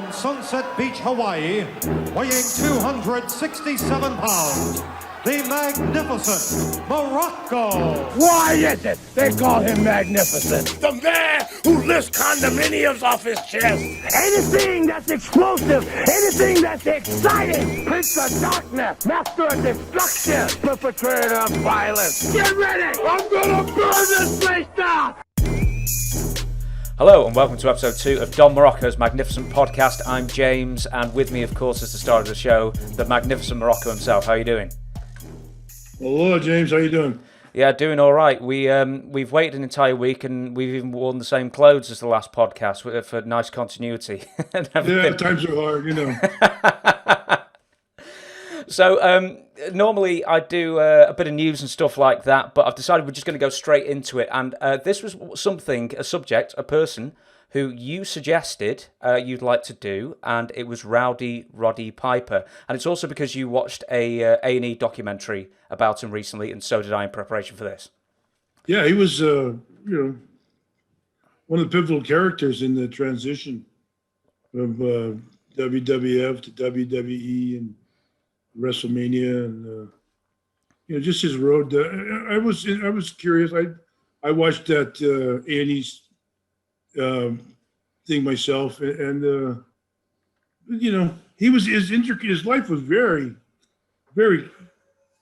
from Sunset Beach, Hawaii, weighing 267 pounds, the magnificent Muraco. Why is it they call him magnificent? The man who lifts condominiums off his chest. Anything that's explosive, anything that's exciting, Prince of Darkness, Master of Destruction, perpetrator of violence. Get ready! I'm gonna burn this place down! Hello and welcome to episode 2 of Don Muraco's Magnificent Podcast. I'm James, and with me, of course, is the star of the show, the magnificent Muraco himself. How are you doing? Hello, James. How you doing? Yeah, doing all right. We've waited an entire week, and we've even worn the same clothes as the last podcast for nice continuity. And yeah, times are hard, you know. So normally I do a bit of news and stuff like that, but I've decided we're just going to go straight into it. And this was a person who you suggested you'd like to do, and it was Rowdy Roddy Piper. And it's also because you watched a A&E documentary about him recently, and so did I in preparation for this. Yeah, he was, one of the pivotal characters in the transition of WWF to WWE and WrestleMania, and just his road. I was curious. I watched that A&E's thing myself, and he was his life was very, very,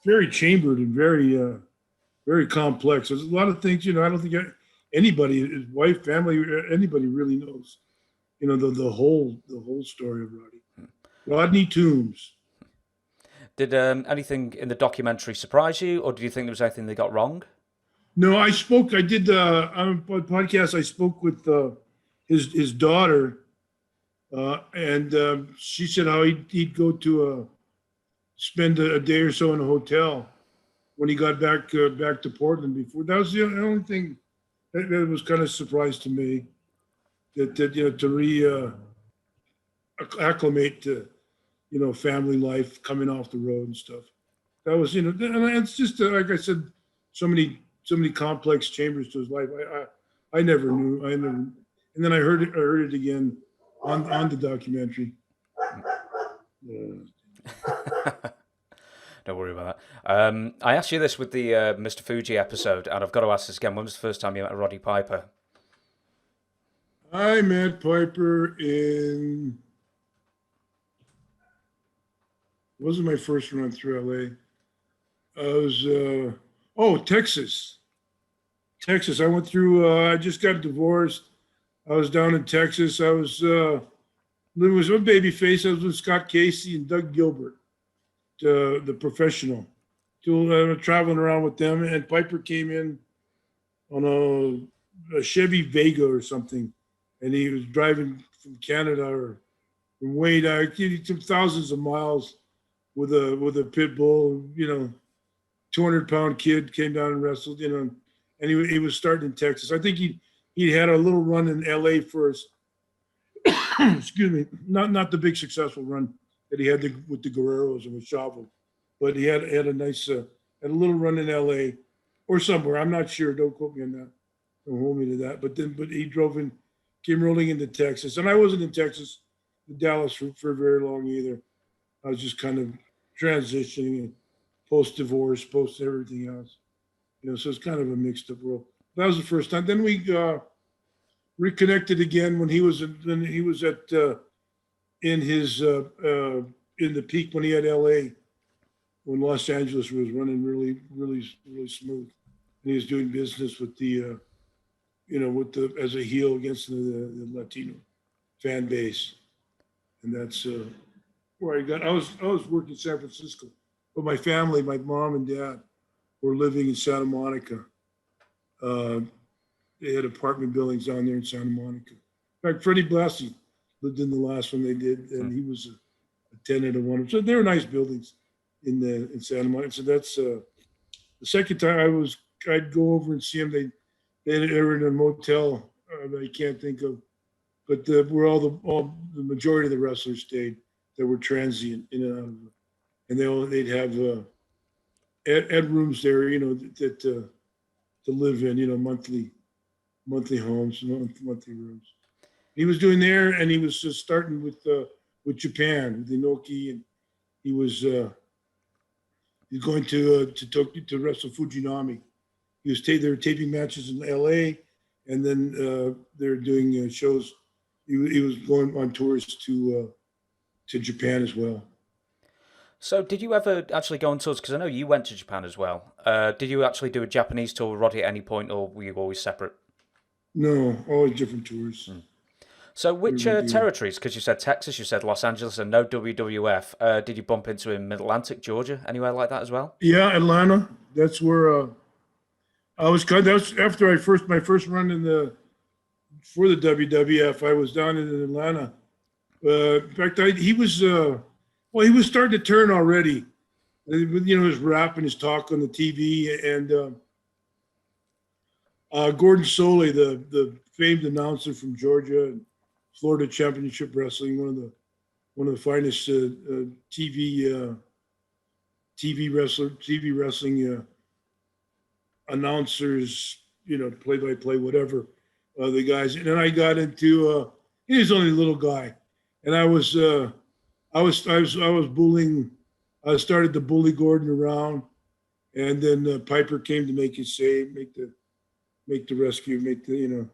very chambered and very, very complex. There's a lot of things. I don't think anybody, his wife, family, anybody really knows. The whole story of Rodney Toombs. Did anything in the documentary surprise you, or do you think there was anything they got wrong? No, I did on a podcast. I spoke with his daughter, and she said how he'd go to spend a day or so in a hotel when he got back to Portland. Before that was the only thing that was kind of a surprise to me, that to acclimate to family life, coming off the road and stuff. That was and it's just like I said, so many complex chambers to his life. I never knew. And then I heard it again on the documentary. Don't worry about that. I asked you this with the Mr. Fuji episode, and I've got to ask this again. When was the first time you met Roddy Piper? I met Piper in... It wasn't my first run through LA. I was, Texas. I went through, I just got divorced. I was down in Texas. I was, there was one baby face. I was with Scott Casey and Doug Gilbert, the professional. Traveling around with them. And Piper came in on a Chevy Vega or something. And he was driving from Canada or from way down. He took thousands of miles with a pit bull, 200-pound kid came down and wrestled, and he was starting in Texas. I think he had a little run in LA first. Excuse me, not the big successful run that he had with the Guerreros and with Chavo, but he had a nice had a little run in LA or somewhere. I'm not sure. Don't quote me on that. Don't hold me to that. But he drove in, came rolling into Texas, and I wasn't in Texas, Dallas for very long either. I was just kind of transitioning, post-divorce, post everything else. So it's kind of a mixed up world. That was the first time. Then we reconnected again when he was at in the peak when he had LA, when Los Angeles was running really, really, really smooth. And he was doing business with as a heel against the Latino fan base. And that's where I was working in San Francisco, but my family, my mom and dad, were living in Santa Monica. They had apartment buildings down there in Santa Monica. In fact, Freddie Blassie lived in the last one they did, and he was a tenant of one of them. So they were nice buildings in Santa Monica. So that's the second time I'd go over and see them. They were in a motel that I can't think of, but where all the majority of the wrestlers stayed. That were transient in and out of it. And they'd have at rooms there, that to live in, monthly homes, monthly rooms. He was doing there, and he was starting with Japan, with Inoki, and he was he's going to Tokyo to wrestle Fujinami. They were taping matches in L.A. and then they're doing shows. He was going on tours to Japan as well. So, did you ever actually go on tours? Because I know you went to Japan as well. Did you actually do a Japanese tour with Roddy at any point, or were you always separate? No, always different tours. So, which territories? Because you said Texas, you said Los Angeles, and no WWF. Did you bump into in Mid-Atlantic, Georgia, anywhere like that as well? Yeah, Atlanta. That's where I was. That was after my first run for the WWF. I was down in Atlanta. In fact, he was he was starting to turn already. His rap and his talk on the TV, and Gordon Soley, the famed announcer from Georgia and Florida Championship Wrestling, one of the finest TV wrestling announcers, play by play, whatever, the guys. And then I got into he was only a little guy, and I was bullying. I started to bully Gordon around, and then Piper came to make his save, make the rescue, make the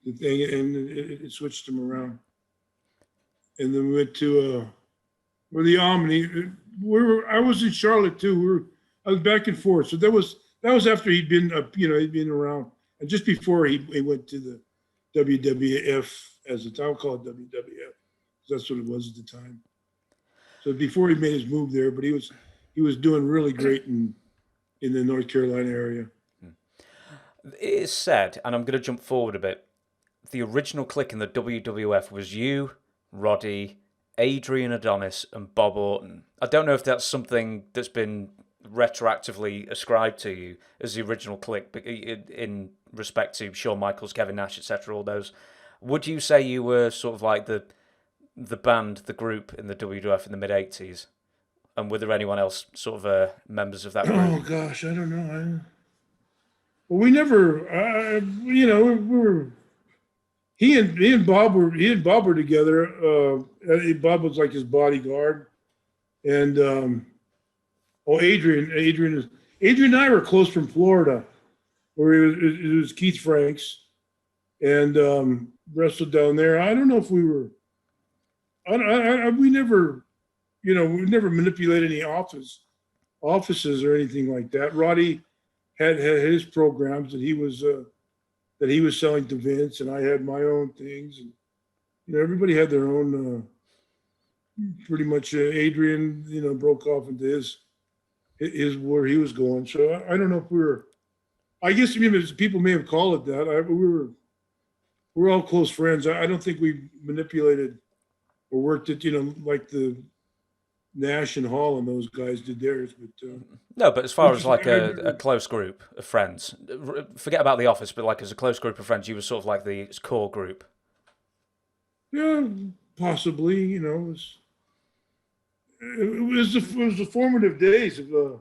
the thing, and it switched him around. And then we went to where the Omni. I was in Charlotte too. I was back and forth. So that was after he'd been he'd been around, and just before he went to the WWF as the time. I'll call it WWF, because that's what it was at the time. So before he made his move there, but he was doing really great in the North Carolina area. It is said, and I'm going to jump forward a bit, the original clique in the WWF was you, Roddy, Adrian Adonis, and Bob Orton. I don't know if that's something that's been retroactively ascribed to you as the original clique, but in respect to Shawn Michaels, Kevin Nash, etc., all those. Would you say you were sort of like the band, the group in the WWF in the mid-'80s? And were there anyone else sort of members of that group? Oh, gosh, I don't know. Well, we never, we were. He and Bob were together. Bob was like his bodyguard, and Adrian and I were close from Florida, where it was Keith Franks, and wrestled down there. I don't know if we were. We never, we never manipulated any offices or anything like that. Roddy had his programs that he was selling to Vince, and I had my own things, and everybody had their own. Pretty much, Adrian, broke off into his where he was going. So I don't know if we were. I guess people may have called it that. We're all close friends. I don't think we manipulated or worked it, like the Nash and Hall and those guys did theirs. But no, but as far as like a close group of friends, forget about the office, but like as a close group of friends, you were sort of like the core group. Yeah, possibly. It was the formative days of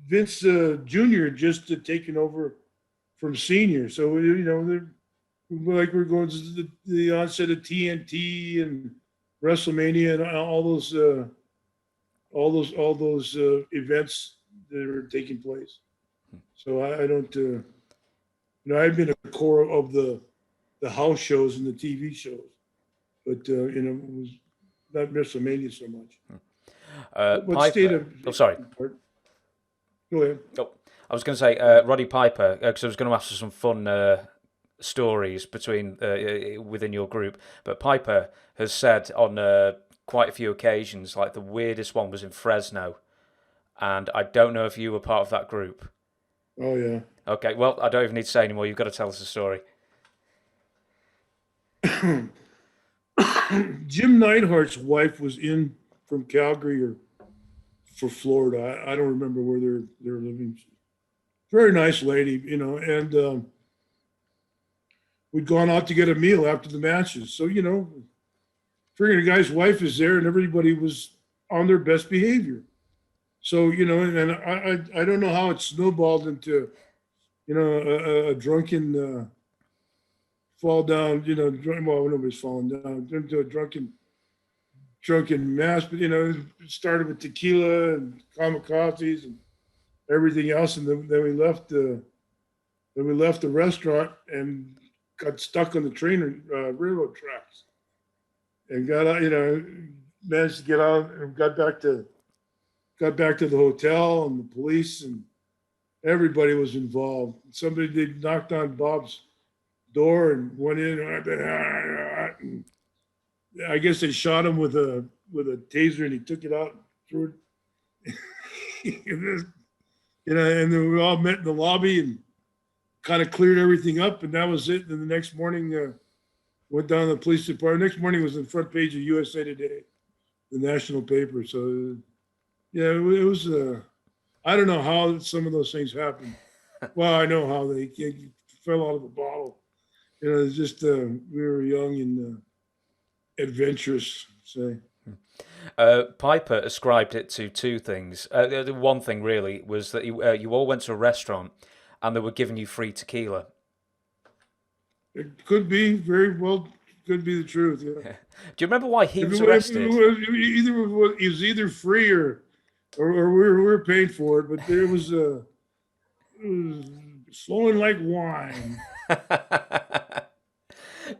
Vince Jr. just taken over from Senior. So like we're going to the onset of TNT and WrestleMania and all those events that are taking place. So I don't, I've been a core of the house shows and the TV shows, but it was not WrestleMania so much. What state of? Oh, sorry. Go ahead. Oh, I was going to say Roddy Piper, because I was going to ask for some fun stories within your group, but Piper has said on quite a few occasions, like the weirdest one was in Fresno, and I don't know if you were part of that group. Oh yeah. Okay, well, I don't even need to say anymore. You've got to tell us the story. Jim Neidhart's wife was in from Calgary or for Florida. I don't remember where they're living. Very nice lady, and we'd gone out to get a meal after the matches. So, figuring a guy's wife is there and everybody was on their best behavior. So, and I don't know how it snowballed into, a drunken fall down, well, nobody's falling down into a drunken mess, but it started with tequila and kamikazes and everything else, and then we left the restaurant and got stuck on the train railroad tracks, and got out, managed to get out and got back to the hotel, and the police and everybody was involved. Somebody they knocked on Bob's door and went in, and I guess they shot him with a taser, and he took it out and threw it. And then we all met in the lobby and kind of cleared everything up, and that was it. And the next morning, went down to the police department. Next morning was on the front page of USA Today, the national paper. So, yeah, it was. I don't know how some of those things happened. Well, I know how they fell out of a bottle. It's just we were young and adventurous, say. Piper ascribed it to two things. The one thing really was that you all went to a restaurant and they were giving you free tequila. It could be very well. Could be the truth. Yeah. Do you remember why he was arrested? It was either free or we were paying for it, but it was flowing like wine.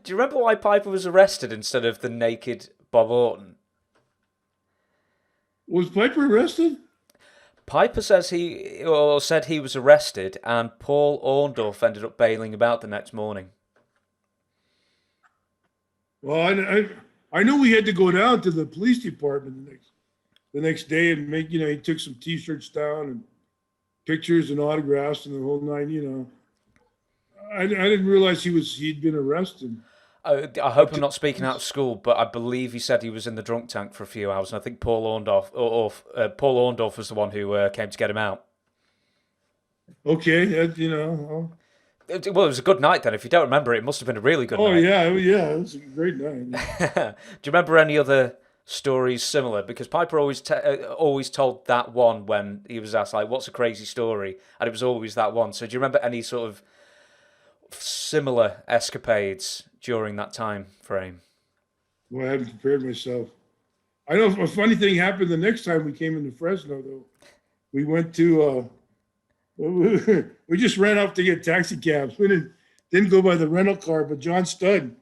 Do you remember why Piper was arrested instead of the naked Bob Orton? Was Piper arrested? Piper said he was arrested, and Paul Orndorff ended up bailing him out the next morning. Well, I know we had to go down to the police department the next day and make, he took some T-shirts down and pictures and autographs and the whole nine. I didn't realize he'd been arrested. I hope I'm not speaking out of school, but I believe he said he was in the drunk tank for a few hours, and I think Paul Orndorff was the one who came to get him out. Okay, Well, it was a good night then. If you don't remember it, it must have been a really good night. Oh, yeah, it was a great night. Do you remember any other stories similar? Because Piper always told that one when he was asked, like, what's a crazy story? And it was always that one. So do you remember any sort of similar escapades during that time frame? Well, I haven't prepared myself. I know a funny thing happened the next time we came into Fresno, though. We went to, we just ran off to get taxi cabs. We didn't go by the rental car, but John Studd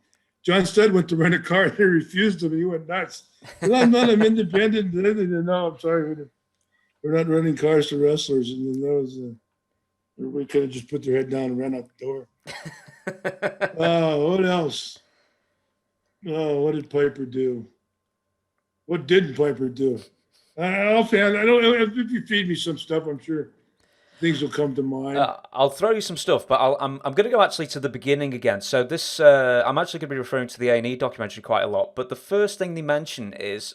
went to rent a car. They refused him. He went nuts. I'm independent. No, I'm sorry. We're not renting cars to wrestlers. And then that was, everybody could have just put their head down and ran out the door. What else? Oh, what did Piper do? What didn't Piper do? If you feed me some stuff, I'm sure things will come to mind. I'll throw you some stuff, but I'm going to go actually to the beginning again. So this, I'm actually going to be referring to the A&E documentary quite a lot. But the first thing they mention is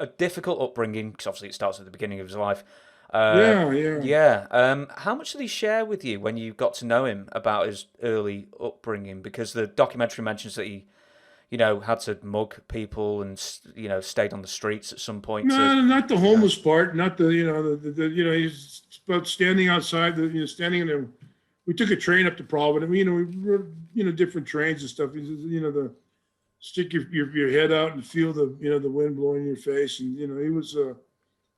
a difficult upbringing, because obviously it starts at the beginning of his life. Yeah. How much did he share with you when you got to know him about his early upbringing? Because the documentary mentions that he, had to mug people and stayed on the streets at some point. No, not the homeless part. Not the he's about standing outside. Standing in there. We took a train up to Providence. We rode different trains and stuff. The stick your head out and feel the the wind blowing in your face. And he was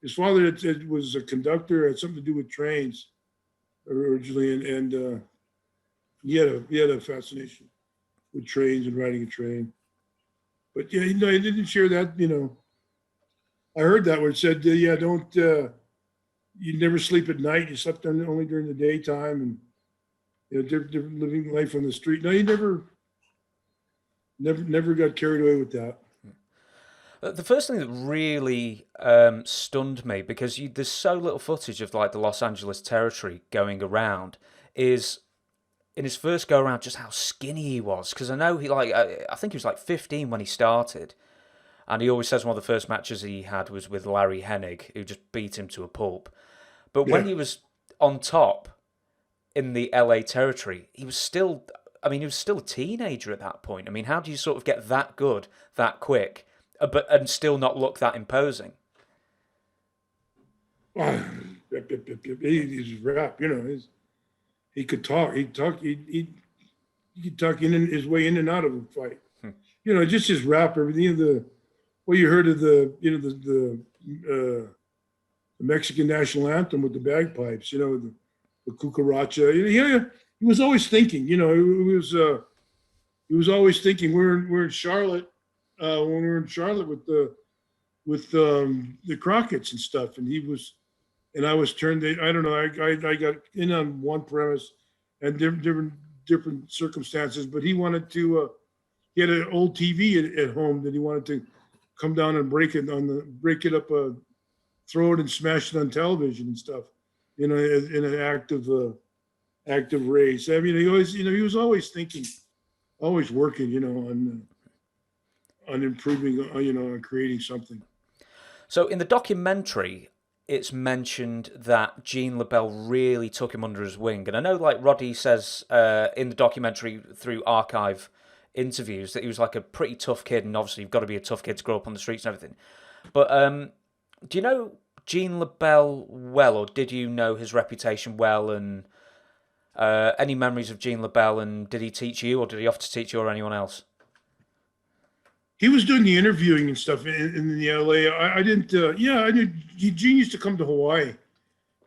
his father was a conductor, had something to do with trains originally, and he had a fascination with trains and riding a train. But yeah, he didn't share that. I heard that where it said, don't you never sleep at night. You slept only during the daytime, and different living life on the street. No, he never got carried away with that. The first thing that really stunned me, because there's so little footage of like the Los Angeles territory going around, is in his first go around just how skinny he was. Because I know I think he was like 15 when he started, and he always says one of the first matches he had was with Larry Hennig, who just beat him to a pulp. But when he was on top in the LA territory, he was still a teenager at that point. I mean, how do you sort of get that good that quick? And still not look that imposing. He's rap, he could talk. He he could talk his way in and out of a fight. You know, just his rap, everything. What you heard of the Mexican national anthem with the bagpipes. You know, the cucaracha. He was always thinking. You know, he was always thinking. We're in Charlotte when we were in Charlotte with the Crockett's and stuff, and I was turned. I don't know. I got in on one premise and different circumstances, but he wanted to. He had an old TV at home that he wanted to come down and break it up, throw it and smash it on television and stuff. You know, in an act of rage. I mean, he was always thinking, always working. You know, on improving. You know, on creating something. So in the documentary, it's mentioned that Gene LaBelle really took him under his wing. And I know, like Roddy says in the documentary through archive interviews, that he was like a pretty tough kid, and obviously you've got to be a tough kid to grow up on the streets and everything. But do you know Gene LaBelle well, or did you know his reputation well, and any memories of Gene LaBelle, and did he teach you, or did he offer to teach you or anyone else? He was doing the interviewing and stuff in the LA. I didn't. I knew Gene used to come to Hawaii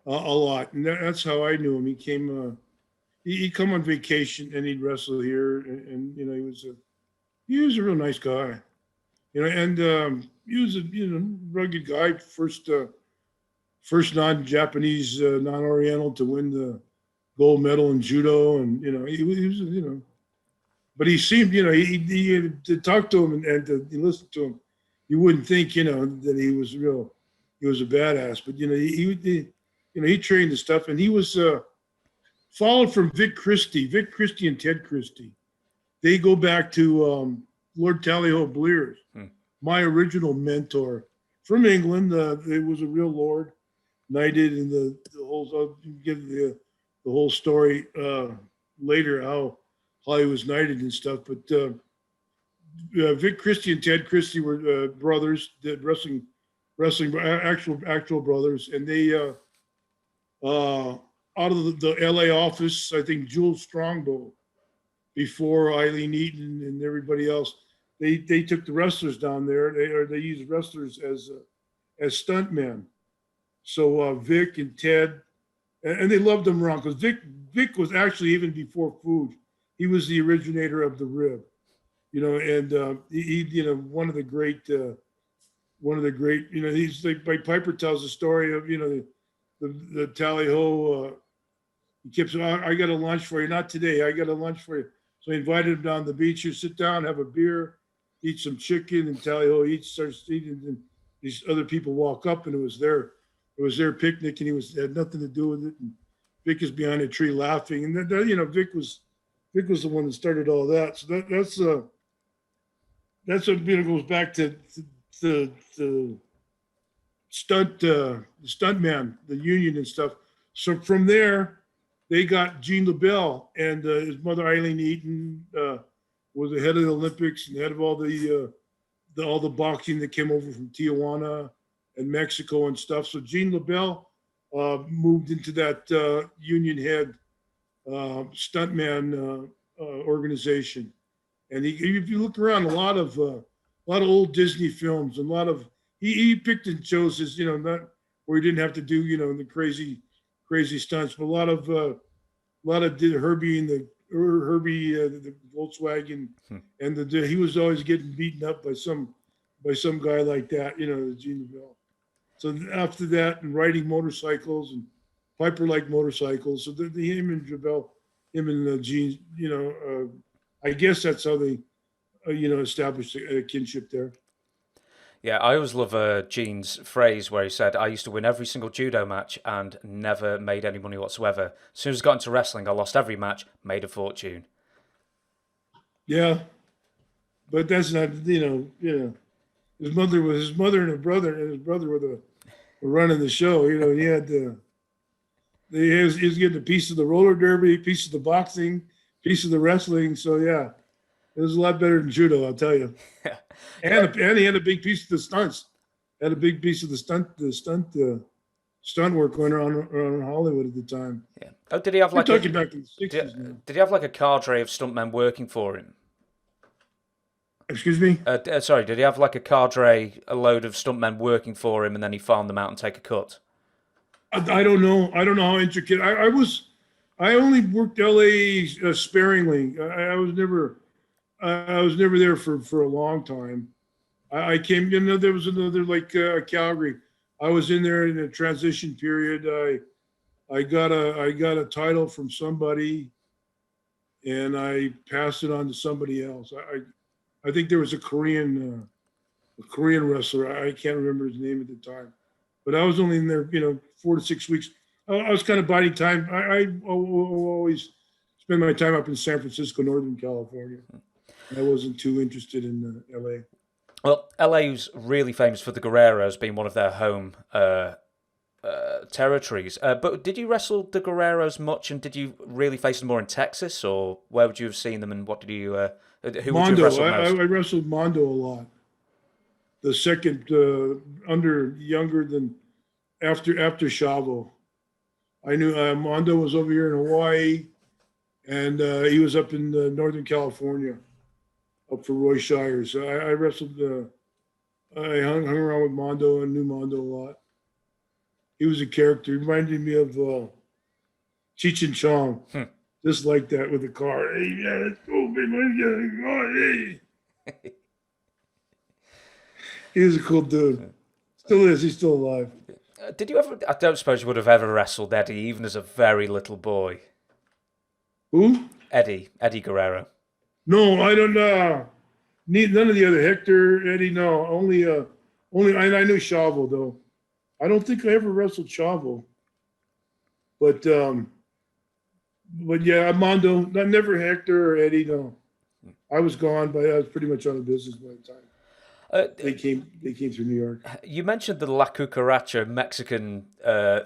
a lot, and that's how I knew him. He came. He'd come on vacation and he'd wrestle here, and you know he was a real nice guy, you know, and he was a rugged guy. First non-Japanese, non-Oriental to win the gold medal in judo, and you know he was. But he seemed, you know, he to talk to him and to listen to him, you wouldn't think, you know, that he was a badass. But you know, he trained the stuff, and he was followed from Vic Christie and Ted Christie. They go back to Lord Tallyho Blears, my original mentor from England. It was a real lord, knighted, and the whole. I'll give the whole story later how he was knighted and stuff. But Vic Christie and Ted Christie were brothers, did wrestling, actual brothers, and they out of the LA office, I think Jules Strongbow, before Eileen Eaton and everybody else, they took the wrestlers down there. They used wrestlers as stuntmen. So Vic and Ted, and they loved them around, because Vic was actually, even before food, he was the originator of the rib, you know, and he you know, one of the great, you know, he's like Piper tells the story of, you know, the Tally-Ho, he keeps saying, I got a lunch for you, not today, I got a lunch for you. So he invited him down the beach, you sit down, have a beer, eat some chicken, and Tally-Ho starts eating, and these other people walk up, and it was their picnic, and had nothing to do with it. And Vic is behind a tree laughing, and then, you know, Vic was the one that started all that. So that's what, you know, goes back to the stuntman, the union and stuff. So from there, they got Gene LaBelle, and his mother Eileen Eaton was the head of the Olympics and head of all the boxing that came over from Tijuana and Mexico and stuff. So Gene LaBelle moved into that union head stuntman organization, and if you look around, a lot of old Disney films, and a lot of he picked and chose his, you know, not where he didn't have to do, you know, the crazy stunts, but a lot of Herbie and the Volkswagen, and he was always getting beaten up by some guy like that, you know, Gene LaBelle. So after that, and riding motorcycles, and Piper liked motorcycles, so him and LaBelle, him and Gene, you know, I guess that's how they, you know, established a kinship there. Yeah, I always love Gene's phrase where he said, I used to win every single judo match and never made any money whatsoever. As soon as I got into wrestling, I lost every match, made a fortune. Yeah, but that's not, you know, his mother and his brother were running the show. You know, he was getting a piece of the roller derby, a piece of the boxing, piece of the wrestling. So yeah, it was a lot better than judo, I'll tell you. And he had a big piece of the stunts. Had a big piece of the stunt stunt work going around Hollywood at the time. Yeah. Oh, did he have We're like talking back in the 60s now. did he have like a cadre of stuntmen working for him? Excuse me? Sorry, did he have like a cadre, a load of stuntmen working for him, and then he farmed them out and take a cut? I don't know. I don't know how intricate. I only worked LA sparingly. I was never there for a long time. I came, there was another like Calgary. I was in there in a transition period. I got a title from somebody, and I passed it on to somebody else. I think there was a Korean wrestler. I can't remember his name at the time, but I was only in there, 4 to 6 weeks. I was kind of biding time. I always spend my time up in San Francisco, Northern California. I wasn't too interested in LA. Well, LA's really famous for the Guerreros being one of their home territories. But did you wrestle the Guerreros much, and did you really face them more in Texas, or where would you have seen them, and what did you? Who would you Mondo. wrestle most? I wrestled Mondo a lot. The second younger than after Chavo. I knew Mondo was over here in Hawaii, and he was up in Northern California, up for Roy Shire. So I wrestled. I hung around with Mondo and knew Mondo a lot. He was a character. He reminded me of Cheech and Chong, just like that with the car. Hey, yeah, let's go, baby. Hey. He was a cool dude. Still is. He's still alive. Did you ever? I don't suppose you would have ever wrestled Eddie, even as a very little boy. Who? Eddie Guerrero. No, I don't know. None of the other Hector, Eddie. No, only. I knew Chavo though. I don't think I ever wrestled Chavo. But yeah, Mondo. Never Hector or Eddie. No, I was gone, but I was pretty much out of business by the time. They came through New York. You mentioned the La Cucaracha Mexican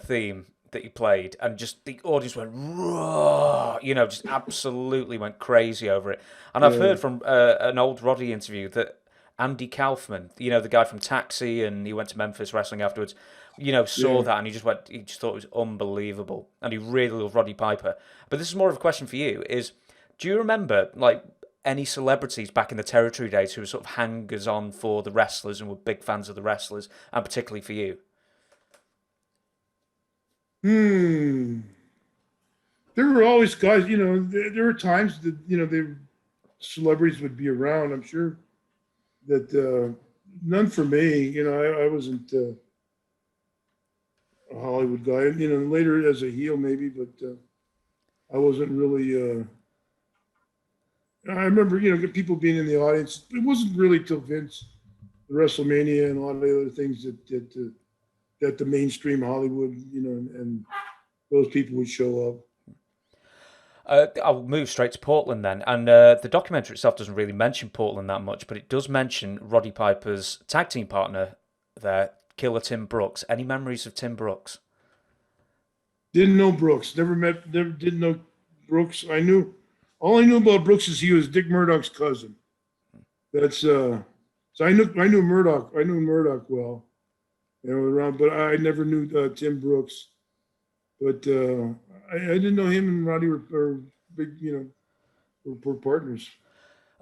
theme that you played, and just the audience went raw, just absolutely went crazy over it. And I've heard from an old Roddy interview that Andy Kaufman, the guy from Taxi, and he went to Memphis Wrestling afterwards, saw that and he just thought it was unbelievable, and he really loved Roddy Piper. But this is more of a question for you: do you remember any celebrities back in the territory days who were sort of hangers-on for the wrestlers and were big fans of the wrestlers, and particularly for you? There were always guys, there were times that, the celebrities would be around. I'm sure that none for me. I wasn't a Hollywood guy. Later as a heel maybe, but I wasn't really... I remember, people being in the audience. It wasn't really till Vince, the WrestleMania, and a lot of the other things that the mainstream Hollywood, and those people would show up. I'll move straight to Portland then. And the documentary itself doesn't really mention Portland that much, but it does mention Roddy Piper's tag team partner there, Killer Tim Brooks. Any memories of Tim Brooks? Didn't know Brooks. Never didn't know Brooks. All I knew about Brooks is he was Dick Murdoch's cousin. That's so I knew Murdoch. I knew Murdoch well, around, but I never knew Tim Brooks. But I didn't know him and Roddy were big, were partners.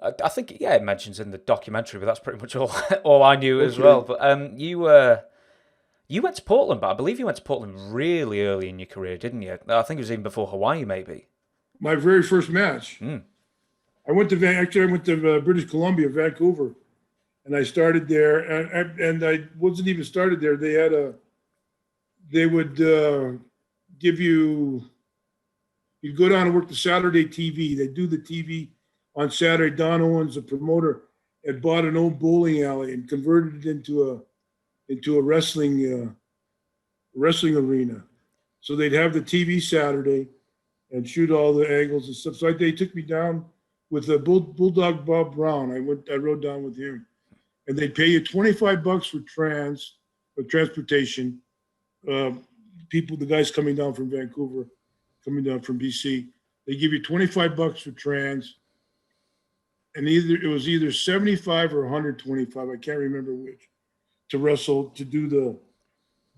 I think it mentions in the documentary, but that's pretty much all I knew as well. But you went to Portland, but I believe you went to Portland really early in your career, didn't you? I think it was even before Hawaii, maybe. My very first match. I went to British Columbia, Vancouver, and I started there. And I wasn't even started there. They would give you'd go down and work the Saturday TV. They do the TV on Saturday. Don Owens, the promoter, had bought an old bowling alley and converted it into a wrestling arena. So they'd have the TV Saturday and shoot all the angles and stuff. So they took me down with Bulldog Bob Brown. I rode down with him, and they'd pay you $25 for transportation. The guys coming down from Vancouver, coming down from BC, they give you $25 for trans, and it was either 75 or 125. I can't remember which, to wrestle, to do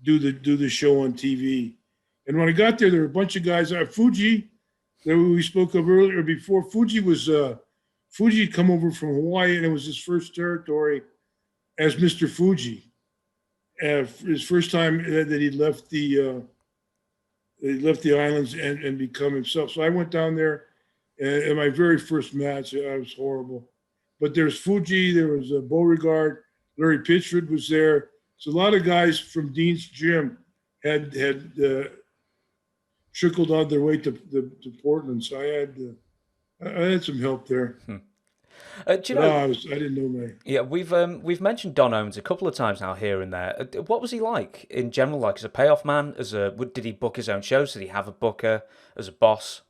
do the show on TV. And when I got there, there were a bunch of guys. Fuji, that we spoke of earlier. Before Fuji had come over from Hawaii, and it was his first territory as Mr. Fuji. His first time that he left the islands and become himself. So I went down there, and in my very first match, I was horrible. But there's Fuji, there was Beauregard, Larry Pitchford was there. So a lot of guys from Dean's gym had trickled on their way to Portland. So I had some help there. Do you know? I didn't know my. Yeah, we've mentioned Don Owens a couple of times now here and there. What was he like in general? Like as a payoff man? Did he book his own shows? Did he have a booker as a boss?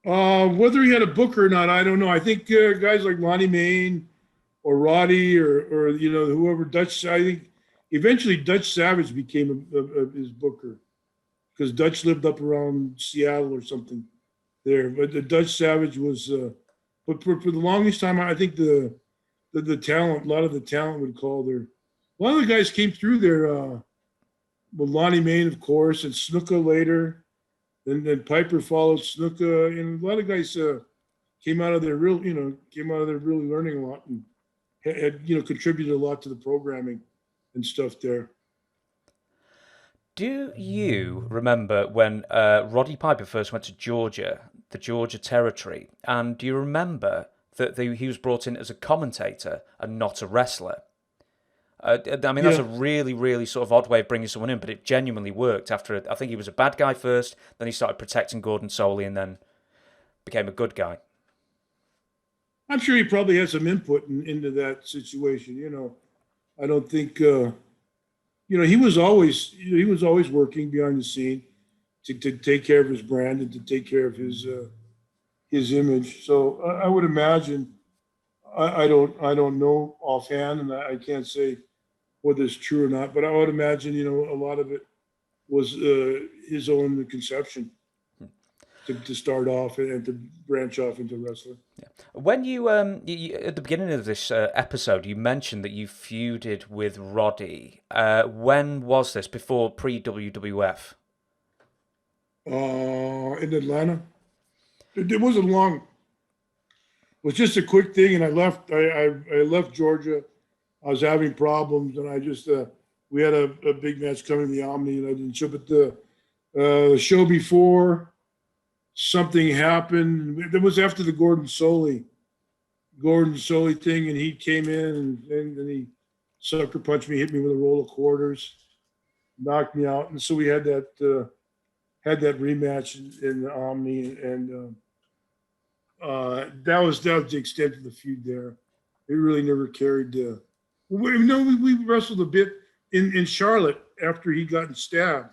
Whether he had a booker or not, I don't know. I think guys like Lonnie Main or Roddy or whoever Dutch. I think eventually Dutch Savage became his booker because Dutch lived up around Seattle or something there. But the Dutch Savage was. But for the longest time, I think the talent, a lot of the talent would call their. A lot of the guys came through there. With Lonnie Main, of course, and Snuka later. Then Piper followed Snuka, and a lot of guys came out of there really learning a lot and had contributed a lot to the programming and stuff there. Do you remember when Roddy Piper first went to Georgia, the Georgia territory, and do you remember that he was brought in as a commentator and not a wrestler? That's a really, really sort of odd way of bringing someone in, but it genuinely worked. I think he was a bad guy first, then he started protecting Gordon Soley, and then became a good guy. I'm sure he probably had some input into that situation. I don't think he was always working behind the scene to take care of his brand and to take care of his image. So I would imagine. I don't know offhand, and I can't say whether it's true or not, but I would imagine, a lot of it was his own conception to start off and to branch off into wrestling. Yeah. When you at the beginning of this episode, you mentioned that you feuded with Roddy. When was this? Pre-WWF? In Atlanta. It wasn't long. It was just a quick thing, and I left. I left Georgia. I was having problems, and I just we had a big match coming in the Omni, and I didn't show. But the show before, something happened. It was after the Gordon Soley thing, and he came in and he sucker punched me, hit me with a roll of quarters, knocked me out, and so we had that rematch in the Omni, and that was the extent of the feud there. It really never carried. We wrestled a bit in Charlotte after he'd gotten stabbed,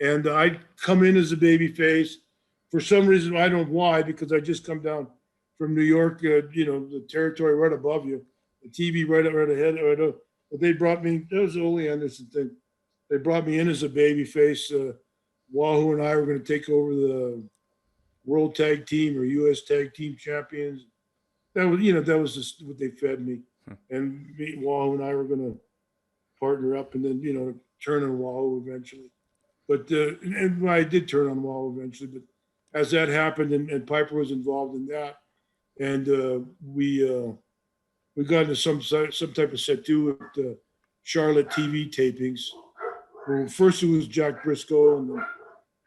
and I'd come in as a baby face. For some reason, I don't know why, because I just come down from New York, the territory right above you, the TV right ahead. But they brought me. That was the Ole Anderson thing. They brought me in as a baby face. Wahoo and I were going to take over the World Tag Team or U.S. Tag Team Champions. That was just what they fed me. And Wahoo and I were going to partner up and then, turn on Wahoo eventually. But and I did turn on Wahoo eventually. But as that happened, and Piper was involved in that, and we got into some type of set too with the Charlotte TV tapings. Well, first it was Jack Briscoe,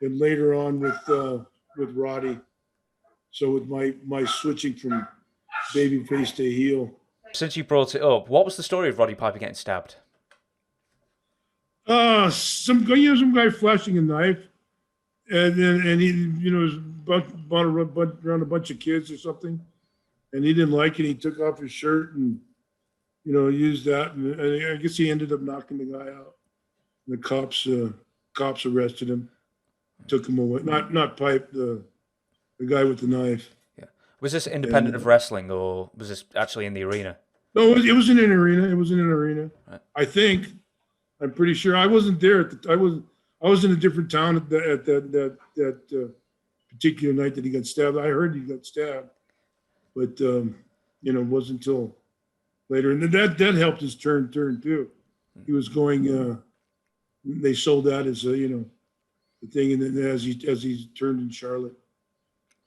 and later on with Roddy. So with my switching from babyface to heel. Since you brought it up, what was the story of Roddy Piper getting stabbed? Some guy flashing a knife, and he was bought around a bunch of kids or something, and he didn't like it. He took off his shirt and used that, and I guess he ended up knocking the guy out. The cops arrested him, took him away. Not Pipe, the guy with the knife. Yeah. Was this independent of wrestling, or was this actually in the arena? No, it was in an arena. It was in an arena. Right. I think. I'm pretty sure. I wasn't there. I was in a different town at that particular night that he got stabbed. I heard he got stabbed, but it wasn't until later, and that helped his turn too. he was going. They sold that as a the thing, and then as he turned in Charlotte,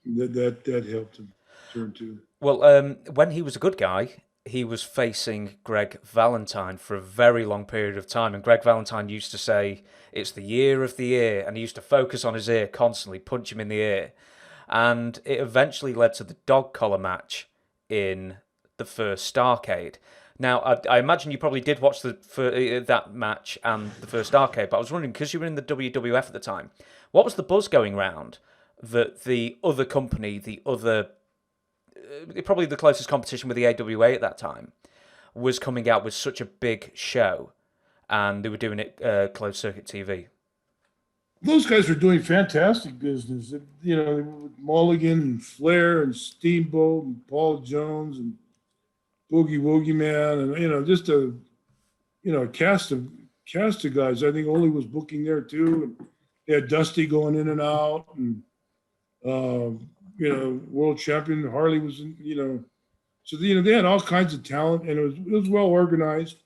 that helped him turn too. Well, when he was a good guy, he was facing Greg Valentine for a very long period of time, and Greg Valentine used to say it's the year of the ear, and he used to focus on his ear constantly, punch him in the ear, and it eventually led to the dog collar match in the first Starrcade. Now, I imagine you probably did watch that match and the first Starrcade, but I was wondering, because you were in the WWF at the time, what was the buzz going round that the other company, probably the closest competition with the AWA at that time, was coming out with such a big show, and they were doing it closed circuit TV? Those guys were doing fantastic business. Mulligan and Flair and Steamboat and Paul Jones and Boogie Woogie Man, and just a cast of guys. I think Ole was booking there too. And they had Dusty going in and out, and world champion Harley was so they had all kinds of talent, and it was well organized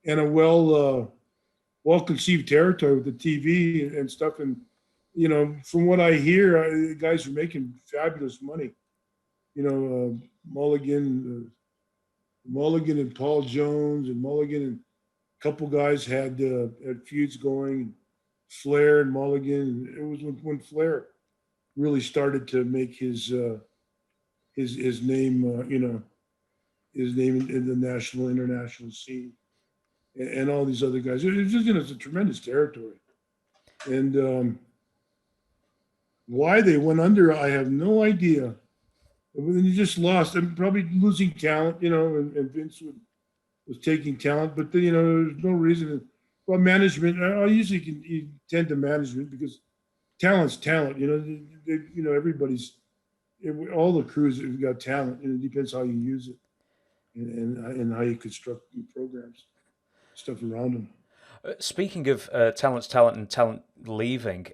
and a well conceived territory with the TV and stuff. And from what I hear, the guys were making fabulous money. Mulligan and Paul Jones and Mulligan and a couple guys had feuds going. Flair and Mulligan. It was when Flair really started to make his name, his name in the national, international scene, and all these other guys. It's just it's a tremendous territory, and why they went under, I have no idea. They just lost, and probably losing talent, and Vince was taking talent, but there's no reason. Well, management, I usually you tend to management because talent's talent. Everybody's, all the crews have got talent, and it depends how you use it, and how you construct your programs, stuff around them. Speaking of talent and talent leaving,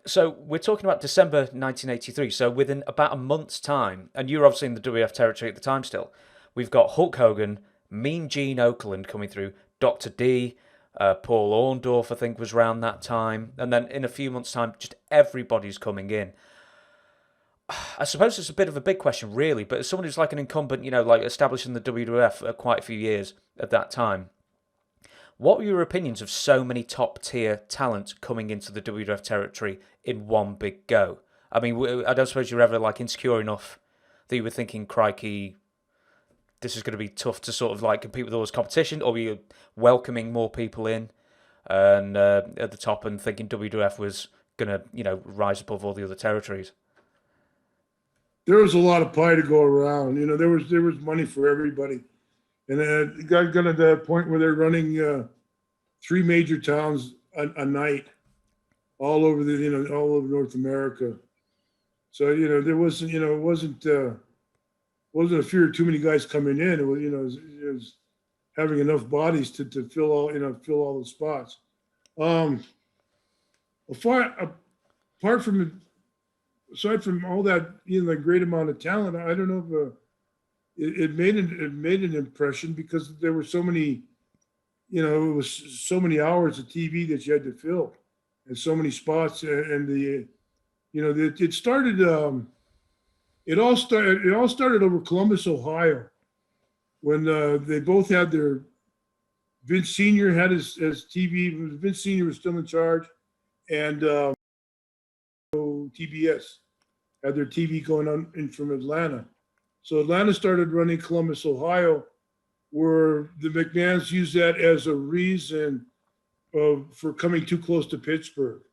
so we're talking about December 1983, so within about a month's time, and you're obviously in the WF territory at the time still, we've got Hulk Hogan, Mean Gene Okerlund coming through, Dr. D, Paul Orndorff, I think, was around that time, and then in a few months' time, just everybody's coming in. I suppose it's a bit of a big question, really, but as someone who's like an incumbent, like establishing the WWF for quite a few years at that time, what were your opinions of so many top-tier talent coming into the WWF territory in one big go? I mean, I don't suppose you're ever insecure enough that you were thinking, crikey, this is going to be tough to sort of compete with all this competition, or were you welcoming more people in and at the top and thinking WWF was going to, rise above all the other territories? There was a lot of pie to go around. There was money for everybody. And it got to the point where they're running 3 major towns a night, all over all over North America. So there wasn't it wasn't a fear of too many guys coming in. It was it was having enough bodies to fill all the spots. Aside from all that the great amount of talent, I don't know if. It made an impression because there were so many, it was so many hours of TV that you had to fill, and so many spots, and it started. It all started over Columbus, Ohio, when they both had their. Vince Senior had his TV. Vince Senior was still in charge, and TBS had their TV going on in from Atlanta. So Atlanta started running Columbus, Ohio, where the McMahons used that as a reason for coming too close to Pittsburgh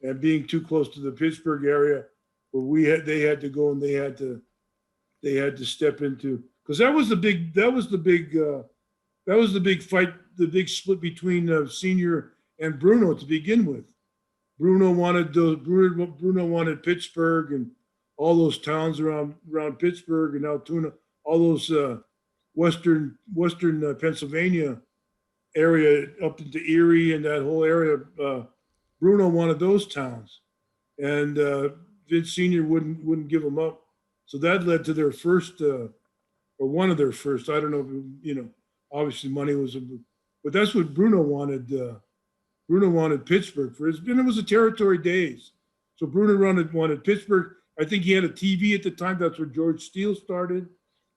and being too close to the Pittsburgh area, where they had to go and they had to step into, because that was the big fight, the big split between Senior and Bruno to begin with. Bruno wanted Pittsburgh and all those towns around Pittsburgh and Altoona, all those western Pennsylvania area up into Erie and that whole area. Bruno wanted those towns, and Vince Senior wouldn't give them up. So that led to their first, or one of their first. I don't know. Obviously money was but that's what Bruno wanted. Bruno wanted Pittsburgh for his, and it was the territory days. So Bruno wanted Pittsburgh. I think he had a TV at the time. That's where George Steele started.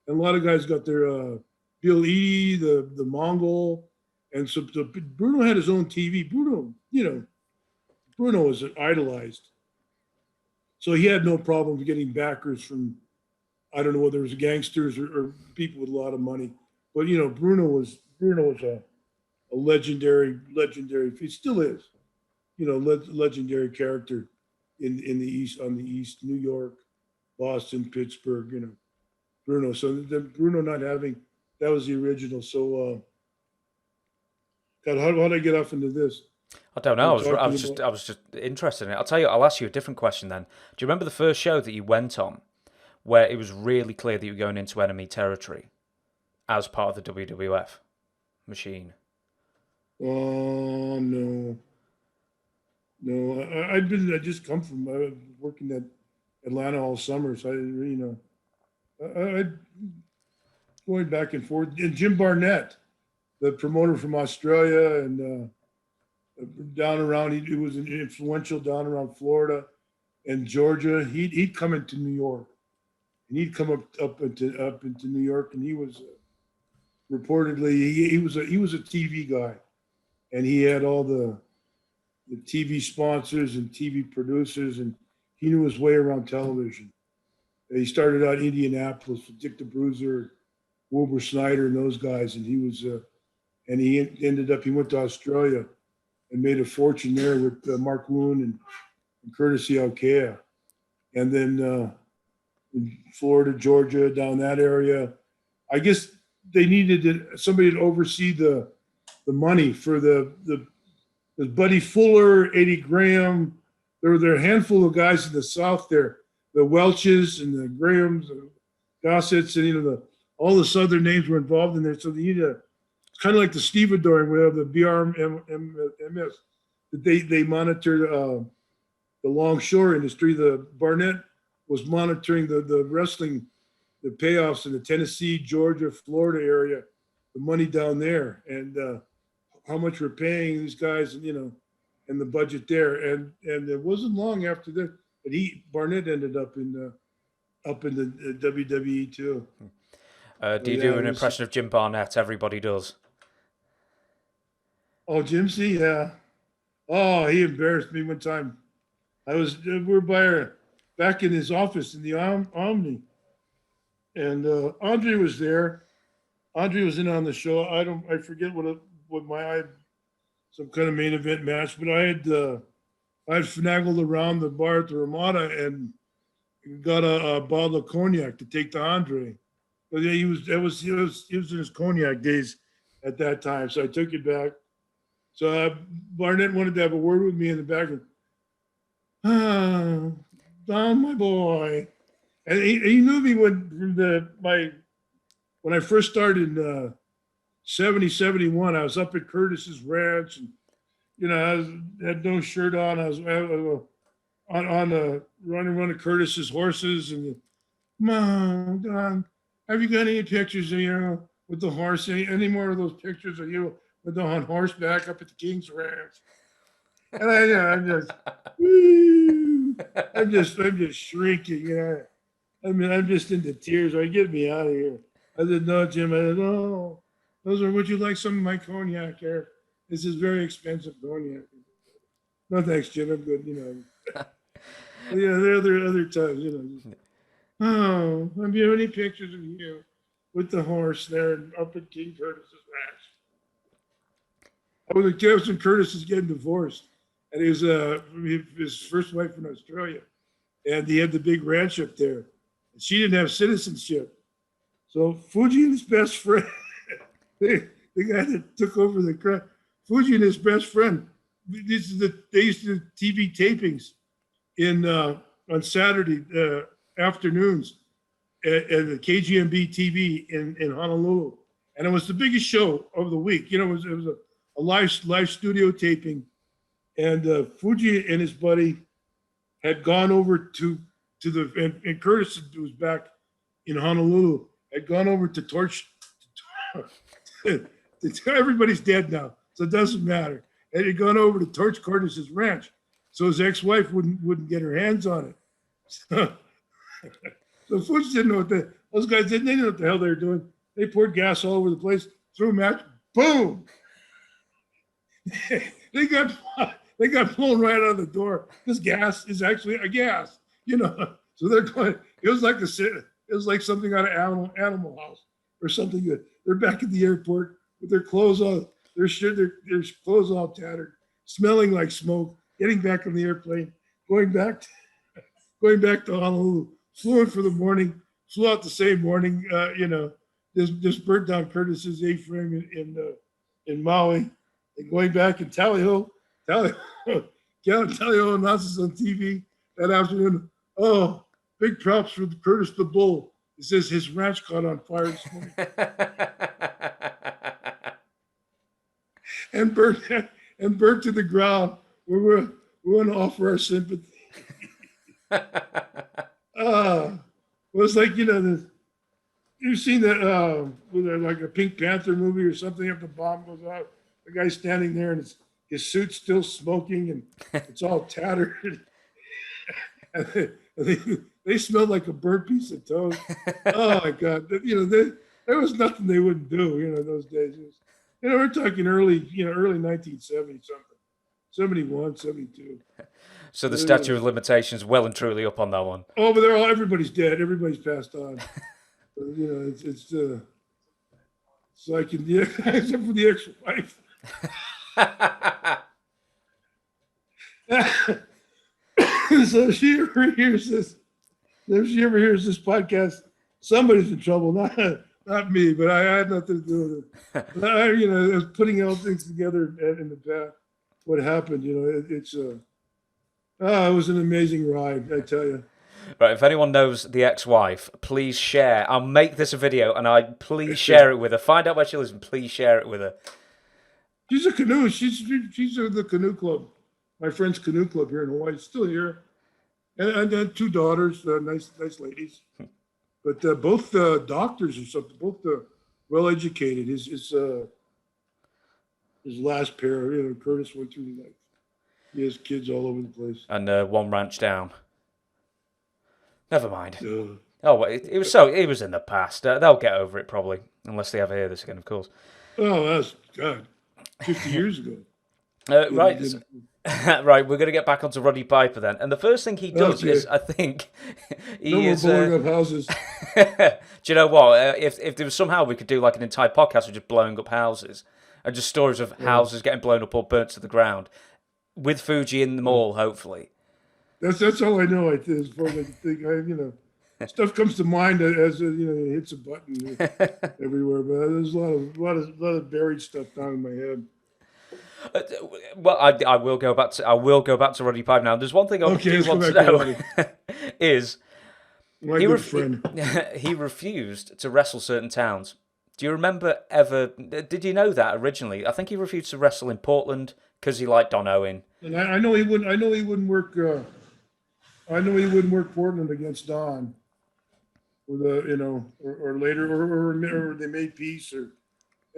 And a lot of guys got their Bill Eadie, the Mongol. And so Bruno had his own TV. Bruno was idolized. So he had no problem getting backers from, I don't know whether it was gangsters or people with a lot of money. But, Bruno was a legendary, he still is, legendary character in the East, on the East, New York, Boston, Pittsburgh, Bruno. So Bruno not having, that was the original. So, God, how did I get off into this? I don't know. I was just interested in it. I'll tell you. I'll ask you a different question then. Do you remember the first show that you went on, where it was really clear that you were going into enemy territory, as part of the WWF machine? Oh no. I just come from working at Atlanta all summer, so I going back and forth. And Jim Barnett, the promoter from Australia, and down around, he was influential down around Florida and Georgia. He'd come into New York, and he'd come up into New York, and he was reportedly he was a TV guy, and he had all the TV sponsors and TV producers, and he knew his way around television. He started out in Indianapolis with Dick the Bruiser, Wilbur Snyder, and those guys, and he was, and he ended up, he went to Australia and made a fortune there with Mark Woon and Courtesy Alkea. And then in Florida, Georgia, down that area, I guess they needed somebody to oversee the money for the Buddy Fuller, Eddie Graham. There were a handful of guys in the South there, the Welches and the Grahams, and Gossetts, and all the Southern names were involved in there. So they needed it's kind of like the stevedore, we have the BRMS. They monitor the longshore industry. The Barnett was monitoring the wrestling, the payoffs in the Tennessee, Georgia, Florida area, the money down there, and how much we're paying these guys, and the budget there. And it wasn't long after that Barnett ended up in the WWE too. Do you do an impression of Jim Barnett? Everybody does. Oh, Jim C, yeah. Oh, he embarrassed me one time. We were back in his office in the Omni, and Andre was there. Andre was in on the show. I forget what I had some kind of main event match, but I had finagled around the bar at the Ramada and got a bottle of cognac to take to Andre. But yeah, he was in his cognac days at that time, so I took it back. So Barnett wanted to have a word with me in the back. Don, my boy, and he knew me when I first started in 70, 71. I was up at Curtis's ranch, and I had no shirt on. I was on running one of Curtis's horses, and Mom, Don, have you got any pictures of you with the horse? Any more of those pictures of you on horseback up at the King's Ranch? And I'm just shrinking. I'm just into tears. Get me out of here. I said, no, Jim. I said, no, would you like some of my cognac here? This is very expensive cognac. No, thanks, Jim. I'm good. There are other times, Oh, have you any pictures of you with the horse there up at King Curtis's ranch? When Jefferson Curtis is getting divorced, and he was his first wife in Australia, and he had the big ranch up there. And she didn't have citizenship, so Fuji and his best friend, the guy that took over the crowd, Fuji and his best friend, they used to do TV tapings on Saturday afternoons at the KGMB TV in Honolulu, and it was the biggest show of the week. It was a live studio taping, and Fuji and his buddy had gone over to and Curtis was back in Honolulu, had gone over to everybody's dead now, so it doesn't matter. And he'd gone over to Torch Curtis's ranch, so his ex-wife wouldn't get her hands on it. So Foots didn't know those guys didn't know what the hell they were doing. They poured gas all over the place, threw a match, boom. they got blown right out of the door. This gas is actually a gas, So they're going. It was like something out of Animal House or something. They're back at the airport with their clothes on, their clothes all tattered, smelling like smoke. Getting back on the airplane, going back to Honolulu. Flew in for the morning. Flew out the same morning. Just burnt down Curtis's A-frame in Maui, and going back in Tally-Ho announces on TV that afternoon. Oh, big props for Curtis the Bull. It says his ranch caught on fire this morning and burnt to the ground. We want to offer our sympathy. It was like you've seen that like a Pink Panther movie or something. If the bomb goes out, the guy's standing there and his suit's still smoking and it's all tattered. And they smelled like a burnt piece of toast. Oh my God! There was nothing they wouldn't do. Those days. We're talking early 1970 something, 71, 72. So the statute of limitations well and truly up on that one. Oh, but everybody's dead. Everybody's passed on. It's like except for the ex-wife. So if she ever hears this podcast, somebody's in trouble. Not me, but I had nothing to do with it. I was putting all things together in the past. What happened? It was an amazing ride, I tell you. Right, if anyone knows the ex-wife, please share. I'll make this a video, and please share it with her. Find out where she lives, and please share it with her. She's a canoe. She's the canoe club. My friend's canoe club here in Hawaii. Still here, and then 2 daughters, nice ladies, but both doctors or something. Both well educated. His last pair, Curtis went through like he has kids all over the place. And one ranch down. Never mind. Oh, it was in the past. They'll get over it probably, unless they ever hear this again, of course. Oh, that's God, 50 years ago. Right. Right, we're going to get back onto Roddy Piper then. And the first thing he does is, I think, he is blowing up houses. Do you know what? If there was somehow we could do like an entire podcast of just blowing up houses and just stories of houses getting blown up or burnt to the ground with Fuji in them all, hopefully. That's all I know. As far as I think, stuff comes to mind as it hits a button everywhere. But there's a lot of buried stuff down in my head. Well, I will go back to Roddy Piper now. There's one thing I do want to know is he refused to wrestle certain towns. Do you remember ever? Did you know that originally? I think he refused to wrestle in Portland because he liked Don Owen. And I know he wouldn't. I know he wouldn't work. I know he wouldn't work Portland against Don. Or later, or they made peace or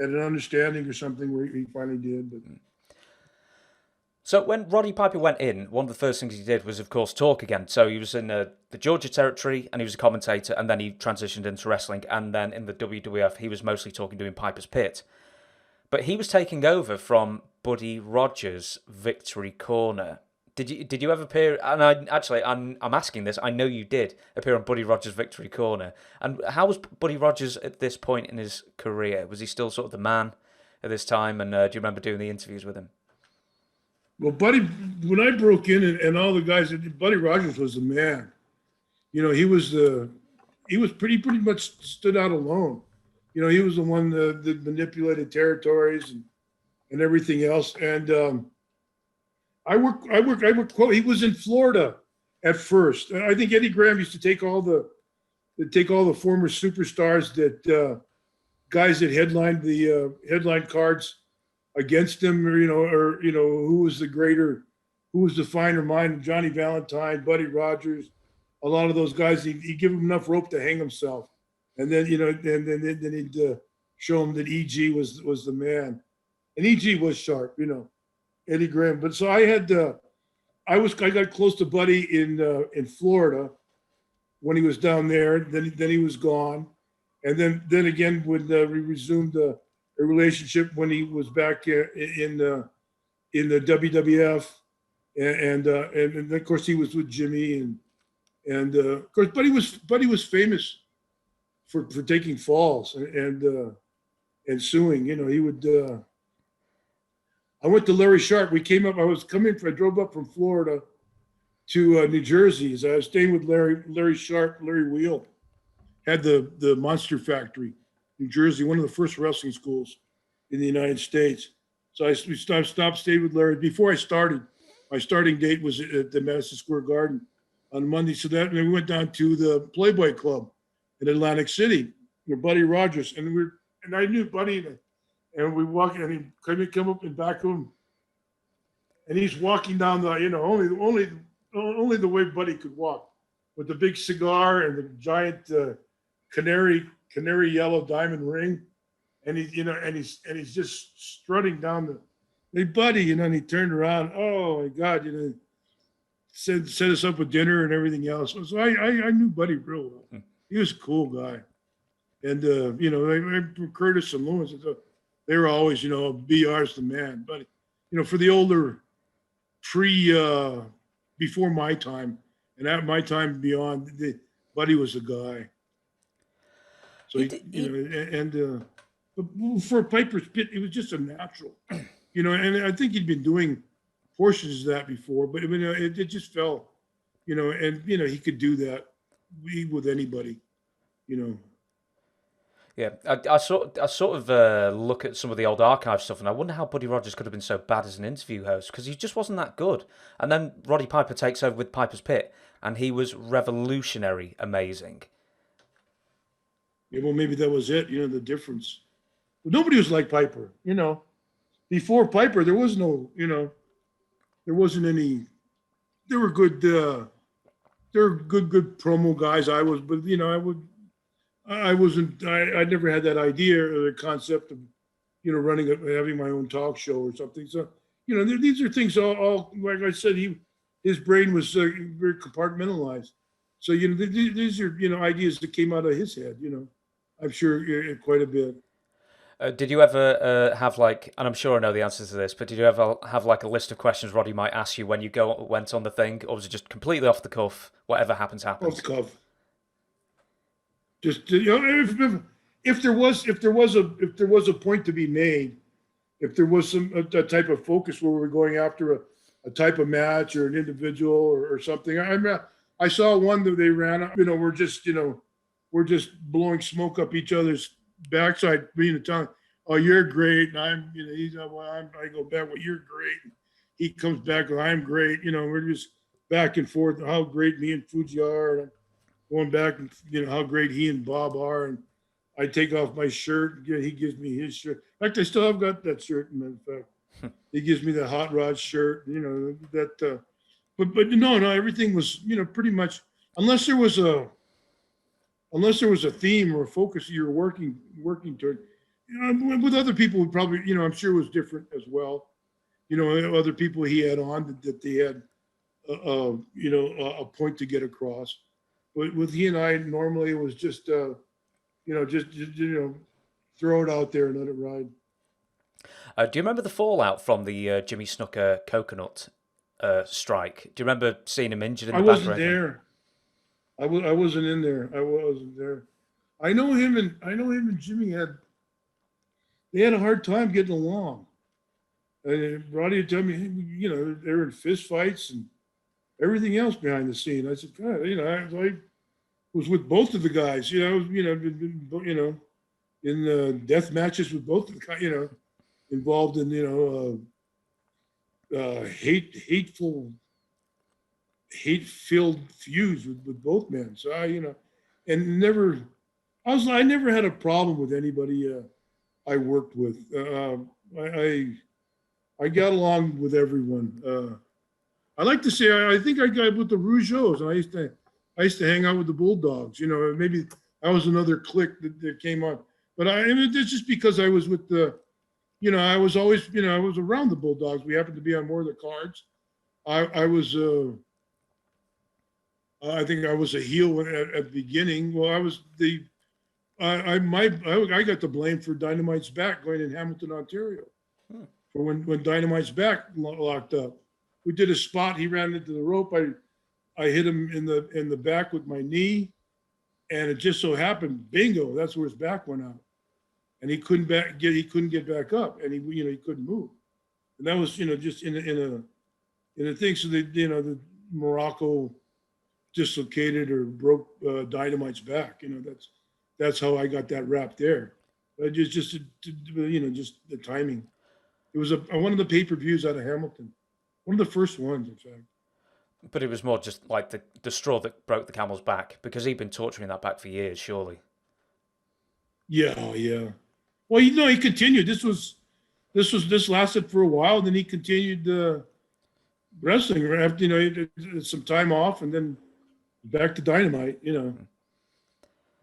had an understanding or something where he finally did. But. So when Roddy Piper went in, one of the first things he did was, of course, talk again. So he was in the Georgia territory, and he was a commentator, and then he transitioned into wrestling, and then in the WWF, he was mostly talking doing Piper's Pit. But he was taking over from Buddy Rogers' Victory Corner. Did you ever appear? And I'm asking this. I know you did appear on Buddy Rogers' Victory Corner. And how was Buddy Rogers at this point in his career? Was he still sort of the man at this time? And do you remember doing the interviews with him? Well, Buddy, when I broke in and all the guys, Buddy Rogers was the man. He was pretty much stood out alone. He was the one that manipulated territories and everything else. And I worked. He was in Florida at first. I think Eddie Graham used to take all the former superstars that guys that headlined the headline cards against him, or who was the finer mind? Johnny Valentine, Buddy Rogers, a lot of those guys. He'd give him enough rope to hang himself, and then then show him that EG was the man, and EG was sharp, Eddie Graham. But so I got close to Buddy in Florida when he was down there. Then he was gone, and then again when we resumed a relationship when he was back in the WWF, and of course he was with Jimmy, and of course Buddy was famous for taking falls and suing. He would. I went to Larry Sharp. I drove up from Florida to New Jersey. As I was staying with Larry Sharp, Larry Wheel had the Monster Factory, New Jersey, one of the first wrestling schools in the United States. So we stopped, stayed with Larry. Before I started, my starting date was at the Madison Square Garden on Monday. So and we went down to the Playboy Club in Atlantic City, Buddy Rogers, and I knew Buddy, and we walked, and he come up in back of him, and he's walking down the, only the way Buddy could walk, with the big cigar and the giant canary yellow diamond ring, and he's just strutting down the, hey Buddy, and he turned around, oh my God, set us up with dinner and everything else. So I knew Buddy real well. He was a cool guy, and Curtis and Lewis, they were always, BR's the man. But for the older before my time and at my time beyond, Buddy was a guy. So but for Piper's Pit, it was just a natural, and I think he'd been doing portions of that before, but it just fell, and he could do that with anybody, Yeah, I sort of look at some of the old archive stuff, and I wonder how Buddy Rogers could have been so bad as an interview host, because he just wasn't that good. And then Roddy Piper takes over with Piper's Pit, and he was revolutionary, amazing. Yeah, well, maybe that was it. The difference. But nobody was like Piper. Before Piper, there was no. There wasn't any. There were good. There were good promo guys. I never had that idea or the concept of, having my own talk show or something. So, these are things all like I said, his brain was very compartmentalized. So, these are, ideas that came out of his head, I'm sure quite a bit. Did you ever have and I'm sure I know the answer to this, but did you ever have a list of questions Roddy might ask you when you went on the thing, or was it just completely off the cuff? Whatever happens, happens. Off the cuff. Just if there was a point to be made, if there was a type of focus where we were going after a type of match or an individual or something. I saw one that they ran. We're just blowing smoke up each other's backside, being telling, "Oh, you're great," and I'm, I go back, "Well, you're great." He comes back, "Well, I'm great." We're just back and forth. How great me and Fuji are. And going back and how great he and Bob are, and I take off my shirt. He gives me his shirt. In fact, I still have got that shirt. In fact, he gives me the Hot Rod shirt. That. But no, everything was pretty much, unless there was a theme or a focus you're working toward. With other people, would probably I'm sure it was different as well. Other people he had on that they had a point to get across. With he and I, normally it was just, throw it out there and let it ride. Do you remember the fallout from the Jimmy Snuka coconut strike? Do you remember seeing him injured in the back? I wasn't there. I wasn't in there. I wasn't there. I know him and Jimmy had a hard time getting along. And Roddy would tell me, they were in fist fights and everything else behind the scene. I said, God, I was with both of the guys, in death matches with both of the guys, involved in, hate-filled feuds with both men. So and I never had a problem with anybody I worked with. I got along with everyone. I like to say I think I got with the Rougeaus, and I used to hang out with the Bulldogs. Maybe I was another clique that came on. But I mean, it's just because I was with the, I was always, I was around the Bulldogs. We happened to be on more of the cards. I was, I think I was a heel at the beginning. Well, I was I got the blame for Dynamite's back going in Hamilton, Ontario, for when Dynamite's back locked up. We did a spot. He ran into the rope. I hit him in the back with my knee, and it just so happened, bingo, that's where his back went out, and he couldn't get back up, and he couldn't move, and that was just in a thing. So the Muraco dislocated or broke Dynamite's back. That's how I got that rap there. But just the timing. It was one of the pay-per-views out of Hamilton, one of the first ones, in fact. But it was more just like the straw that broke the camel's back, because he'd been torturing that back for years, surely. Yeah, yeah. Well, he continued. This lasted for a while. Then he continued wrestling after some time off, and then back to Dynamite.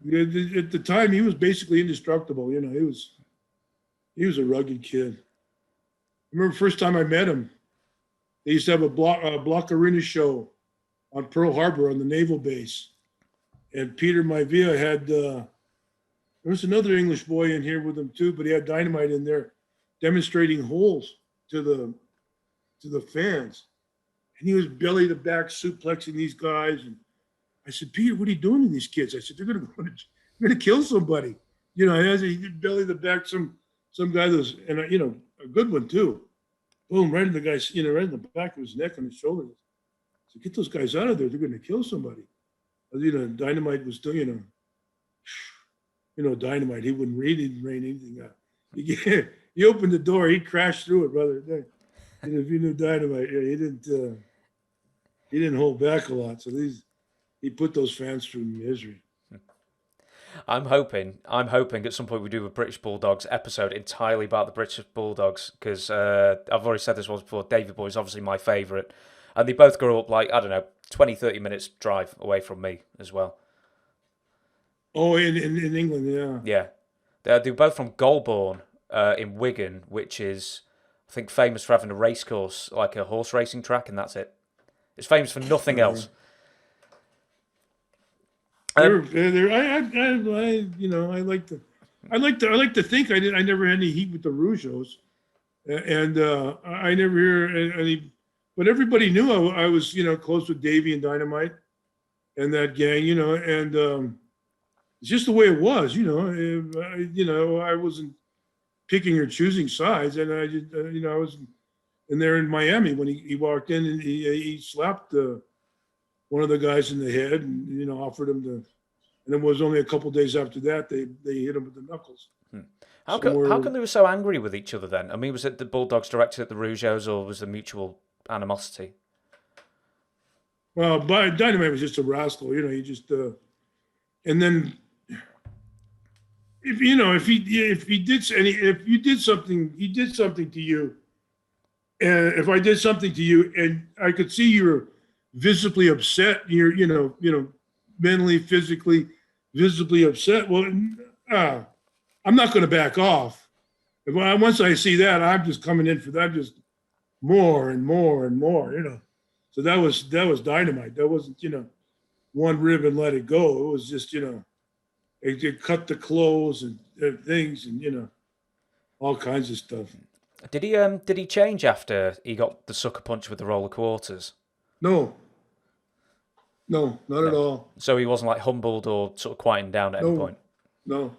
At the time, he was basically indestructible. He was a rugged kid. I remember the first time I met him, they used to have a block arena show on Pearl Harbor on the naval base. And Peter Maivia had, there was another English boy in here with him too, but he had Dynamite in there demonstrating holes to the fans. And he was belly to back suplexing these guys. And I said, Peter, what are you doing to these kids? I said, they're going to kill somebody. As he belly to back some guy that was, and a good one too. Boom, right in the guy's, right in the back of his neck and his shoulder. So get those guys out of there. They're going to kill somebody. Dynamite was still, Dynamite. He wouldn't rain anything out. He opened the door. He crashed through it, brother. If you knew Dynamite, he didn't hold back a lot. So he put those fans through misery. I'm hoping at some point we do a British Bulldogs episode entirely about the British Bulldogs, because I've already said this once before, Davey Boy is obviously my favourite, and they both grew up 20-30 minutes drive away from me as well. Oh, in England, yeah. Yeah. They're both from Golborne in Wigan, which is, I think, famous for having a race course, like a horse racing track, and that's it. It's famous for nothing else. I like to think I never had any heat with the Rougeos, and I never hear any. But everybody knew I was close with Davey and Dynamite, and that gang, and it's just the way it was, I wasn't picking or choosing sides, and I just I was in there in Miami when he walked in and he slapped one of the guys in the head and offered him to, and it was only a couple of days after that they hit him with the knuckles. How come they were so angry with each other then? I mean, was it the Bulldogs directed at the Rougeos, or was there mutual animosity? Well, Dynamite was just a rascal, he just and then if you did something to you, and if I did something to you and I could see you were visibly upset, you're mentally, physically, visibly upset, well, I'm not going to back off. Once I see that, I'm just coming in for that, just more and more and more, So that was Dynamite. That wasn't, one rib and let it go. It was just, it cut the clothes and things and, all kinds of stuff. Did he change after he got the sucker punch with the roll of quarters? No, not at all. So he wasn't humbled or sort of quieting down at any point? No.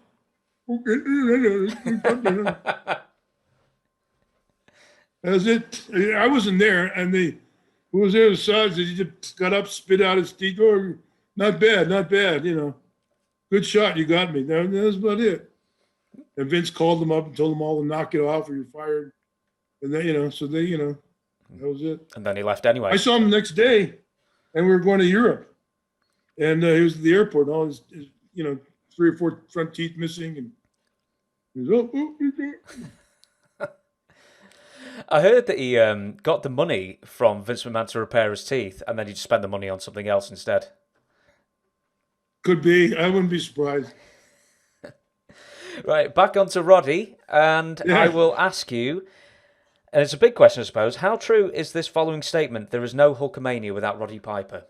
That's it. I wasn't there, and who was there besides? He just got up, spit out his teeth. Oh, not bad. Good shot, you got me. That was about it. And Vince called them up and told them all to knock it off or you're fired. And then, so they, that was it. And then he left anyway. I saw him the next day, and we were going to Europe. And he was at the airport, and all his 3 or 4 front teeth missing. And he was, I heard that he got the money from Vince McMahon to repair his teeth, and then he just spent the money on something else instead. Could be. I wouldn't be surprised. Right, back onto Roddy, and I will ask you, and it's a big question, I suppose, how true is this following statement, there is no Hulkamania without Roddy Piper?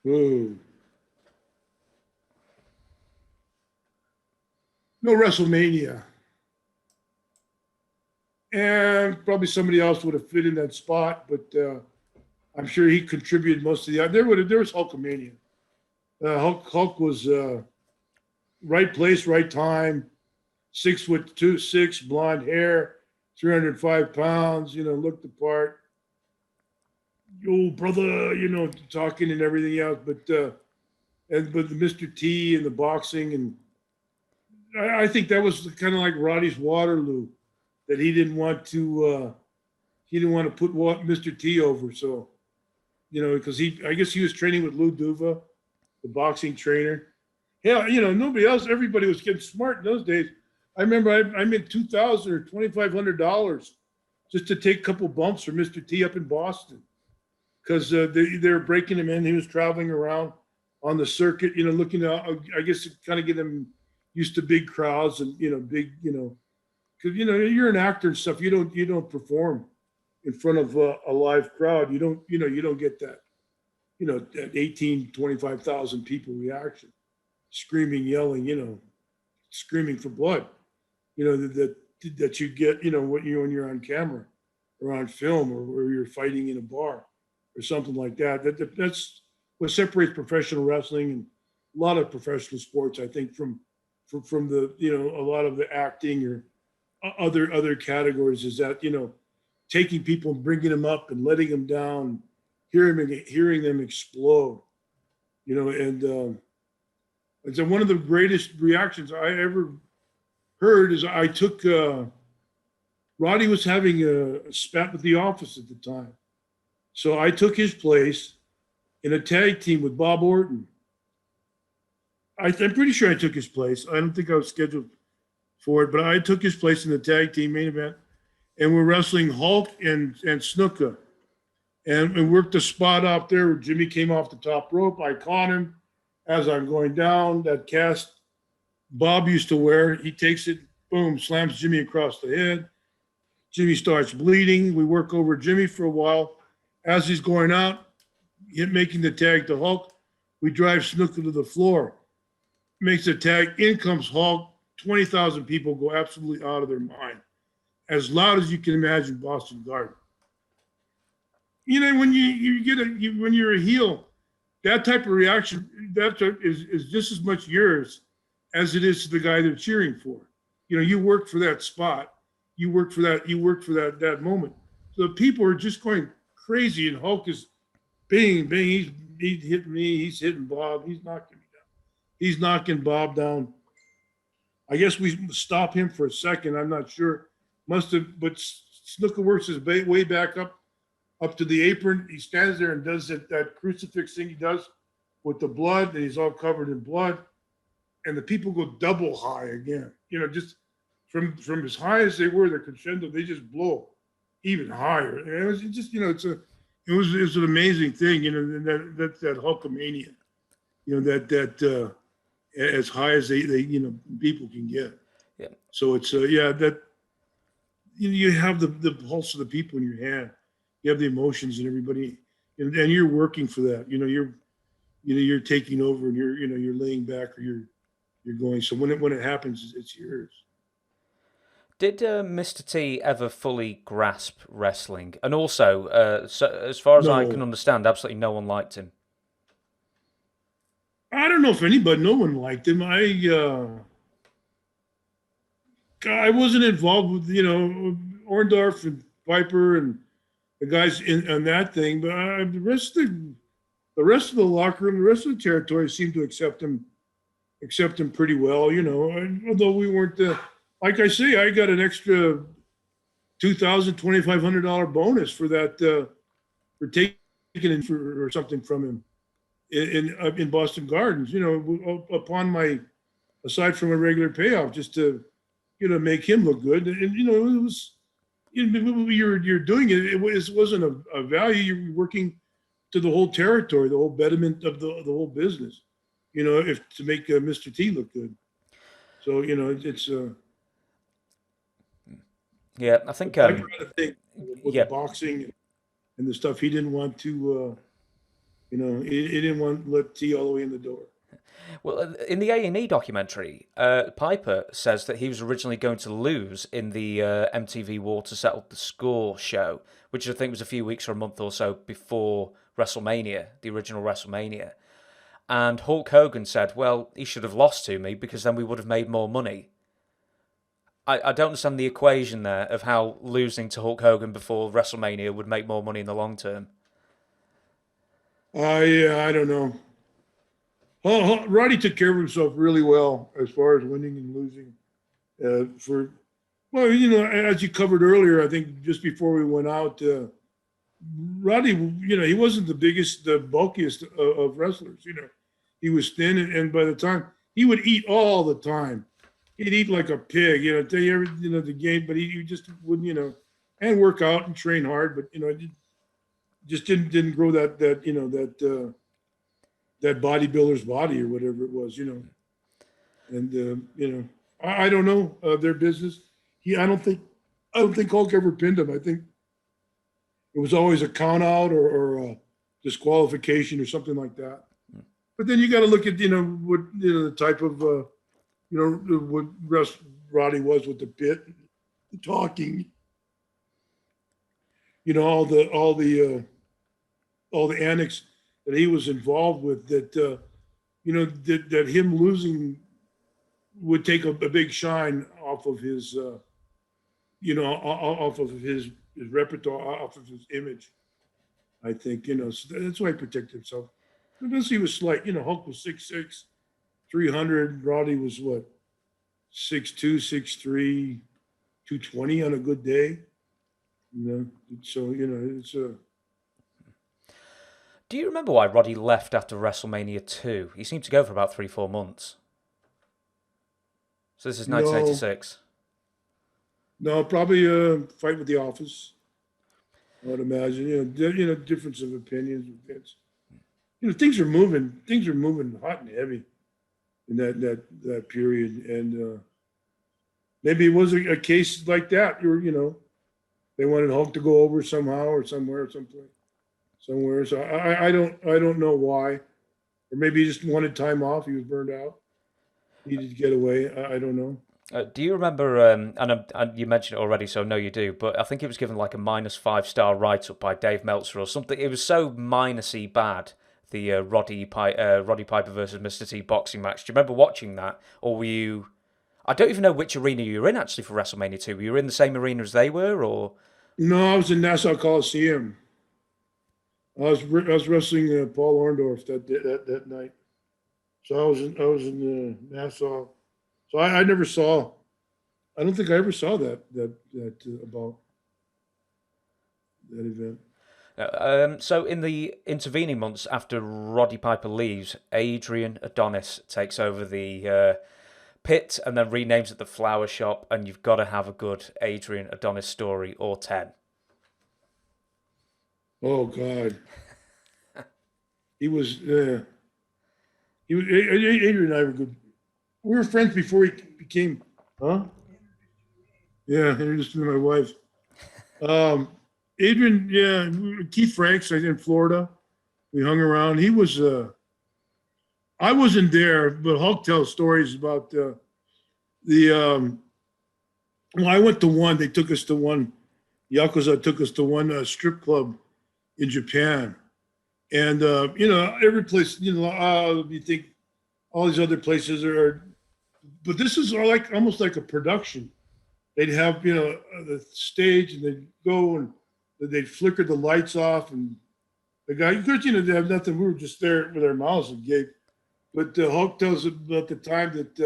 Ooh. No WrestleMania. And probably somebody else would have fit in that spot, but I'm sure he contributed most of the. There was Hulkamania. Hulk was right place, right time. 6'2", blonde hair, 305 pounds. Looked the part. Yo, brother, talking and everything else. But the Mr. T and the boxing, and I think that was kind of like Roddy's Waterloo, that he didn't want to put Mr. T over. So, because I guess he was training with Lou Duva, the boxing trainer. Yeah, nobody else. Everybody was getting smart in those days. I remember I made $2,000 or $2,500 just to take a couple bumps for Mr. T up in Boston, because they were breaking him in. He was traveling around on the circuit, looking out. I guess to kind of get him used to big crowds and big, because you're an actor and stuff. You don't perform in front of a live crowd. You don't get that, that 18, 25,000 people reaction, screaming, yelling, screaming for blood, that you get, when you're on camera or on film or you're fighting in a bar or something like that. That's what separates professional wrestling and a lot of professional sports, I think, from the, a lot of the acting or other categories, is that, taking people and bringing them up and letting them down, hearing them explode, and so one of the greatest reactions I ever heard is I took, Roddy was having a spat with the Office at the time. So I took his place in a tag team with Bob Orton. I'm pretty sure I took his place. I don't think I was scheduled for it, but I took his place in the tag team main event, and we're wrestling Hulk and Snuka, and we worked a spot out there where Jimmy came off the top rope. I caught him as I'm going down. That cast Bob used to wear, he takes it, boom, slams Jimmy across the head. Jimmy starts bleeding. We work over Jimmy for a while. As he's going out, making the tag to Hulk, we drive Snuka to the floor. Makes the tag, in comes Hulk. 20,000 people go absolutely out of their mind. As loud as you can imagine, Boston Garden. When when you're a heel, that type of reaction, is just as much yours as it is to the guy they're cheering for. You work for that spot. You work for that moment. So the people are just going crazy, and Hulk is bang. He's hitting me. He's hitting Bob. He's knocking me down. He's knocking Bob down. I guess we stop him for a second. I'm not sure. Must have, but Snuka works his way back up to the apron. He stands there and does that crucifix thing he does with the blood, and he's all covered in blood. And the people go double high again. Just from as high as they were, the crescendo, they just blow even higher. And it was just, it was an amazing thing. That Hulkamania. That as high as they people can get. Yeah. So it's that you have the pulse of the people in your hand. You have the emotions and everybody, and you're working for that. You're taking over, and you're laying back, or you're going. So when it happens, it's yours. Did Mr. T ever fully grasp wrestling? And also, so as far as I can understand, absolutely no one liked him. I don't know if no one liked him. I wasn't involved with, Orndorff and Piper and the guys on that thing, but the rest of the locker room, the rest of the territory seemed to accept him pretty well, although we weren't, like I say, I got an extra $2,000, $2,500 bonus for that, for taking it or something from him in Boston Gardens, upon aside from a regular payoff, just to, make him look good. And, it was, you're doing it. It wasn't a value. You're working to the whole territory, the whole betterment of the whole business, to make Mr. T look good. So it's Yeah, I think. I try to think with the Yeah, boxing and the stuff he didn't want to. He didn't want to let T all the way in the door. well, in the A&E documentary, Piper says that he was originally going to lose in the MTV War to Settle the Score show, which I think was a few weeks or a month or so before WrestleMania, the original WrestleMania. And Hulk Hogan said, well, he should have lost to me because then we would have made more money. I don't understand the equation there of how losing to Hulk Hogan before WrestleMania would make more money in the long term. I don't know. Roddy took care of himself really well as far as winning and losing. As you covered earlier, I think just before we went out, Roddy, he wasn't the biggest, the bulkiest of wrestlers. He was thin, and by the time he would eat all the time, he'd eat like a pig. Tell you the game, but he just wouldn't, and work out and train hard, but just didn't grow that bodybuilder's body or whatever it was. And I don't know their business. I don't think Hulk ever pinned him. I think it was always a count out or a disqualification or something like that. But then you got to look at what the type of what Roddy was with the bit, the talking, all the annex that he was involved with. That that him losing would take a big shine off of his off of his repertoire, off of his image. I think so that's why he protected himself. Unless he was slight, Hulk was 6'6", 300. Roddy was what, 6'2", 6'3", 220 on a good day. So it's a. Do you remember why Roddy left after WrestleMania 2? He seemed to go for about 3-4 months. So this is 1986. No, probably a fight with the Office. I would imagine. Difference of opinions with Vince. Things are moving hot and heavy in that period, and maybe it was a case like that. They wanted Hulk to go over somehow or somewhere. So I don't know why, or maybe he just wanted time off. He was burned out, needed to get away. I don't know. Do you remember, and you mentioned it already, so I know you do, but I think it was given like a -5-star write-up by Dave Meltzer or something. It was so minusly bad, the Roddy Piper versus Mr. T boxing match. Do you remember watching that? Or were you... I don't even know which arena you were in, actually, for WrestleMania 2. Were you in the same arena as they were, or...? No, I was in Nassau Coliseum. I was wrestling Paul Orndorff that night. So I was in Nassau. So I never saw. I don't think I ever saw that about that event. So in the intervening months after Roddy Piper leaves, Adrian Adonis takes over the pit and then renames it the Flower Shop, and you've got to have a good Adrian Adonis story or 10. Oh God, he was. Adrian and I were good. We were friends before he became. Huh? Yeah, introduced me to my wife. Adrian, yeah, Keith Franks in Florida. We hung around. He was. I wasn't there, but Hulk tells stories about well, I went to one. They took us to one. Yakuza took us to one strip club in Japan, and every place. You think all these other places are, but this is almost like a production. They'd have the stage, and they'd go and they'd flicker the lights off, and the guy, because they have nothing. We were just there with our mouths agape. But Hulk tells about the time that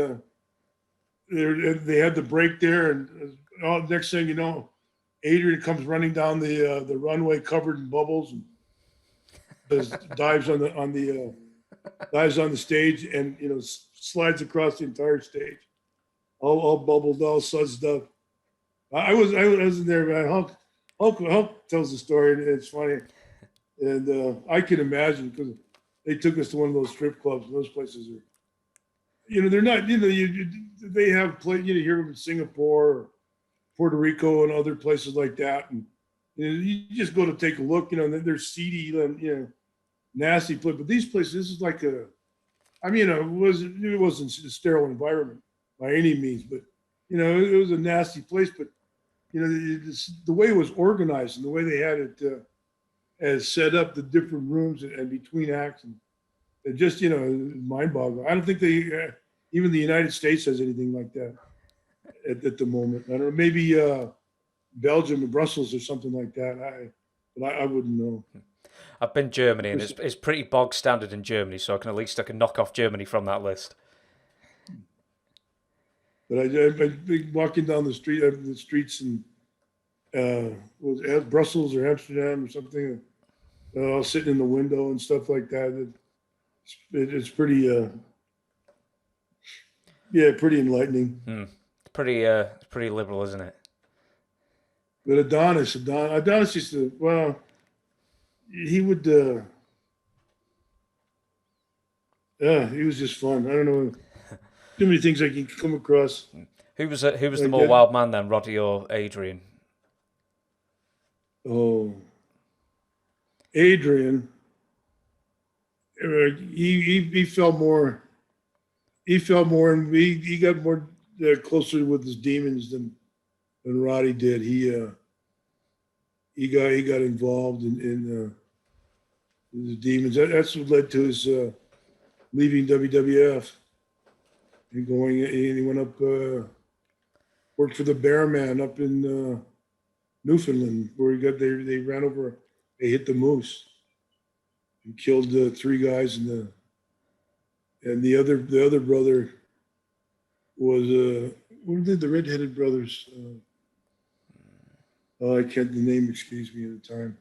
they had the break there, and next thing you know, Adrian comes running down the runway covered in bubbles and dives on the stage, and slides across the entire stage, all bubbled, all sudsed up. I wasn't there, man. Hulk tells the story, and it's funny, and I can imagine because they took us to one of those strip clubs. And those places they're not, they have hear them in Singapore, or Puerto Rico, and other places like that, and you just go to take a look, and they're seedy and nasty place. But these places, this is like it wasn't a sterile environment by any means, but it was a nasty place. But the way it was organized and the way they had it as set up, the different rooms and between acts, and it just mind-boggling. I don't think even the United States has anything like that at the moment. I don't know, maybe Belgium or Brussels or something like that. I wouldn't know. I've been Germany, and it's pretty bog standard in Germany, so I can knock off Germany from that list. But I've been walking down the streets in Brussels or Amsterdam or something. Sitting in the window and stuff like that. It's pretty, pretty enlightening. It's pretty liberal, isn't it? But Adonis used to, he would, he was just fun. I don't know, too many things I can come across. Who was the more wild man then, Roddy or Adrian? Oh, Adrian. He felt more. He felt more, and he got more closer with his demons than Roddy did. He got involved in the demons. That's what led to his leaving WWF and going. And he went up, worked for the Bearman up in Newfoundland, where they ran over. They hit the moose and killed 3 guys, and the other brother was what did the redheaded brothers? I can't. The name escapes me at the time,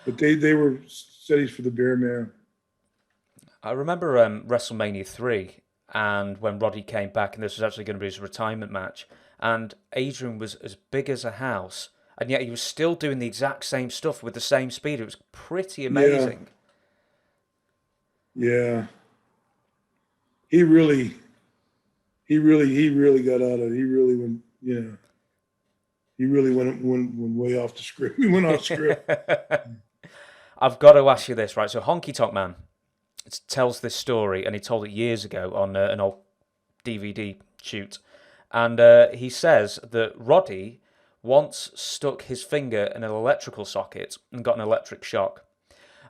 but they were studies for the Bearman. I remember WrestleMania 3, and when Roddy came back, and this was actually going to be his retirement match, and Adrian was as big as a house, and yet he was still doing the exact same stuff with the same speed. It was pretty amazing. Yeah. He really got out of it. He really went, he really went way off the script. He went off script. I've got to ask you this, right? So Honky Tonk Man tells this story, and he told it years ago on an old DVD shoot. And he says that Roddy once stuck his finger in an electrical socket and got an electric shock.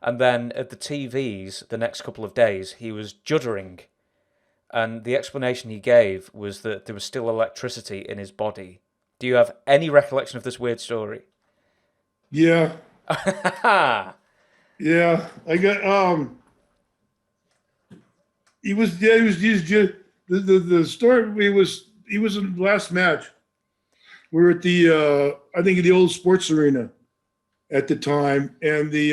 And then at the TVs the next couple of days, he was juddering. And the explanation he gave was that there was still electricity in his body. Do you have any recollection of this weird story? Yeah. Yeah. I got, the story, he was in the last match. We were at the, I think the old sports arena at the time. And they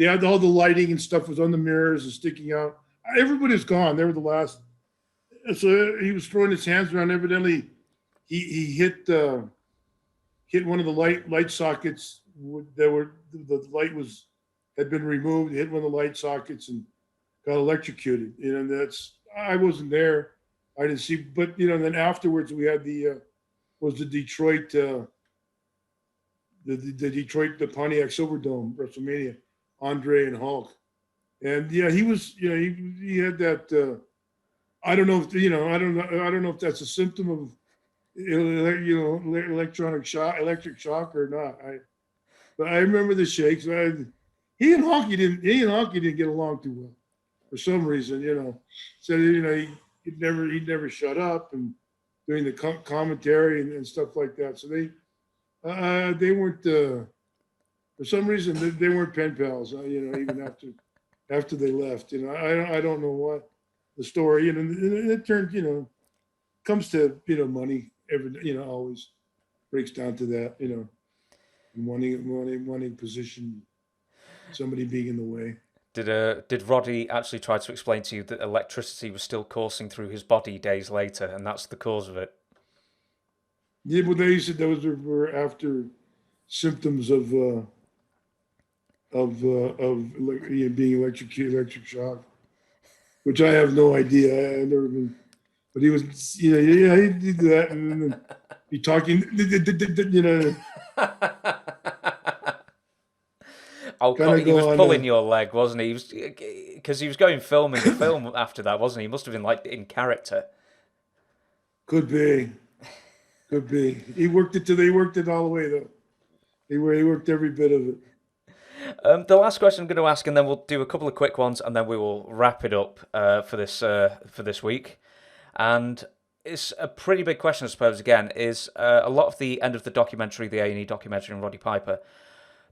had all the lighting and stuff was on the mirrors and sticking out. Everybody was gone. They were the last. So he was throwing his hands around. Evidently, he hit one of the light sockets that were the light had been removed. He hit one of the light sockets and got electrocuted. I wasn't there. I didn't see. But then afterwards we had the Detroit the Pontiac Silverdome WrestleMania, Andre and Hulk. And he was, he had that. I don't know if that's a symptom of, electric shock or not. But I remember the shakes. He and Honky didn't get along too well for some reason. So he'd never shut up and doing the commentary and stuff like that. So they weren't for some reason they weren't pen pals. Even after they left. I don't know what the story. And it turned. Comes to money. Always breaks down to that. Wanting position, somebody being in the way. Did Roddy actually try to explain to you that electricity was still coursing through his body days later, and that's the cause of it? Yeah, but they said those were after symptoms of being electric shock. which I have no idea. I've never been, but he was, yeah, he'd do that and then be talking, Oh, kind of he was go on. pulling your leg, wasn't he? Because he was going filming the film after that, wasn't he? He must have been like in character. Could be, could be. He worked it till they worked it all the way though. He worked every bit of it. The last question I'm going to ask, and then we'll do a couple of quick ones, and then we will wrap it up for this week. And it's a pretty big question, I suppose. Again, is a lot of the end of the documentary, the A&E documentary on Roddy Piper,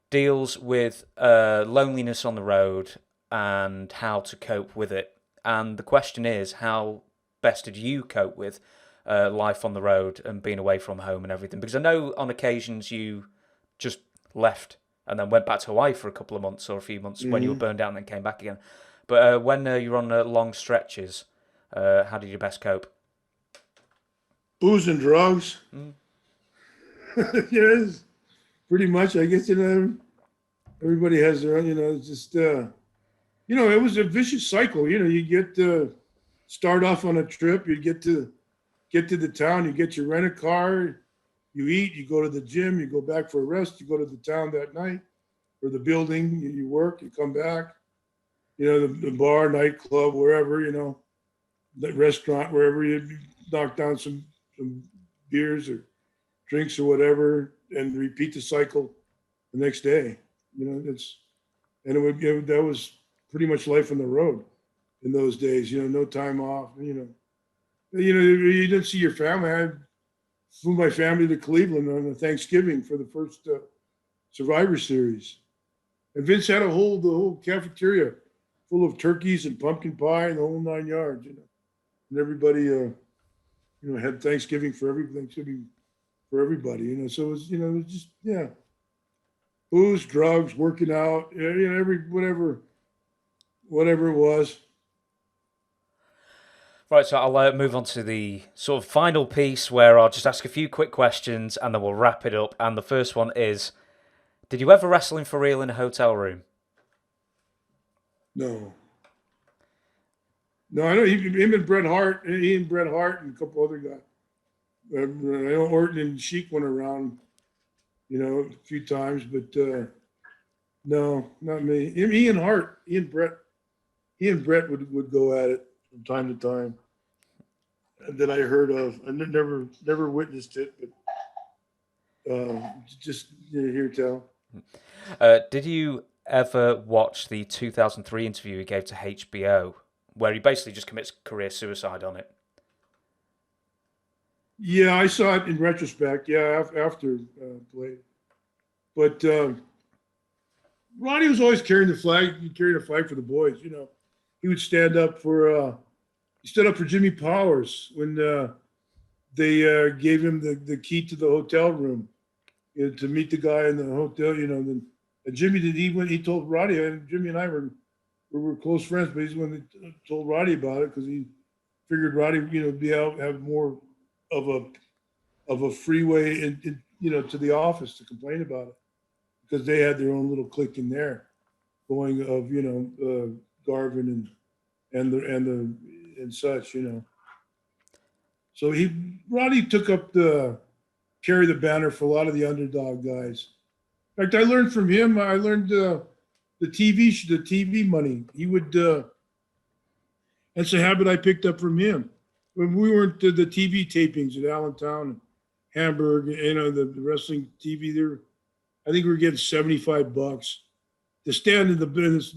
deals with loneliness on the road and how to cope with it. And the question is, how best did you cope with life on the road and being away from home and everything? Because I know on occasions you just left and then went back to Hawaii for a couple of months or a few months when you were burned out and then came back again. But when you're on long stretches, how did you best cope? Booze and drugs. Yes, pretty much. I guess, everybody has their own, it's just, it was a vicious cycle. You get start off on a trip, you get to the town, you get your rent a car, you eat, you go to the gym, you go back for a rest, you go to the town that night or the building, you work, you come back, the bar, nightclub, wherever, the restaurant, wherever you knock down some beers or drinks or whatever and repeat the cycle the next day. That was pretty much life on the road in those days, no time off, you didn't see your family. I flew my family to Cleveland on a Thanksgiving for the first Survivor Series. And Vince had the whole cafeteria full of turkeys and pumpkin pie and the whole 9 yards, And everybody, had Thanksgiving for everybody, So it was, just, yeah. Booze, drugs, working out, whatever it was. Right, so I'll move on to the sort of final piece where I'll just ask a few quick questions and then we'll wrap it up. And the first one is, did you ever wrestle for real in a hotel room? No, I know him and Bret Hart, and a couple other guys. I know Orton and Sheik went around, a few times, but no, not me. Ian and Bret would go at it from time to time that I heard of. I never witnessed it, but just hear tell. Did you ever watch the 2003 interview he gave to HBO, where he basically just commits career suicide on it? Yeah, I saw it in retrospect. Yeah, after played, but Roddy was always carrying the flag. He carried a flag for the boys. He would stand up for. He stood up for Jimmy Powers when they gave him the key to the hotel room to meet the guy in the hotel. Then Jimmy did. He told Roddy, and Jimmy and I were close friends. But he's the one that told Roddy about it because he figured Roddy, be out, have more of a freeway to the office to complain about it because they had their own little clique in there going of Garvin and such. So Roddy took up carry the banner for a lot of the underdog guys. In fact, I learned from him. I learned the TV money. He would. That's a habit I picked up from him. When we weren't the TV tapings at Allentown and Hamburg, the wrestling TV there, I think we were getting $75 to stand in a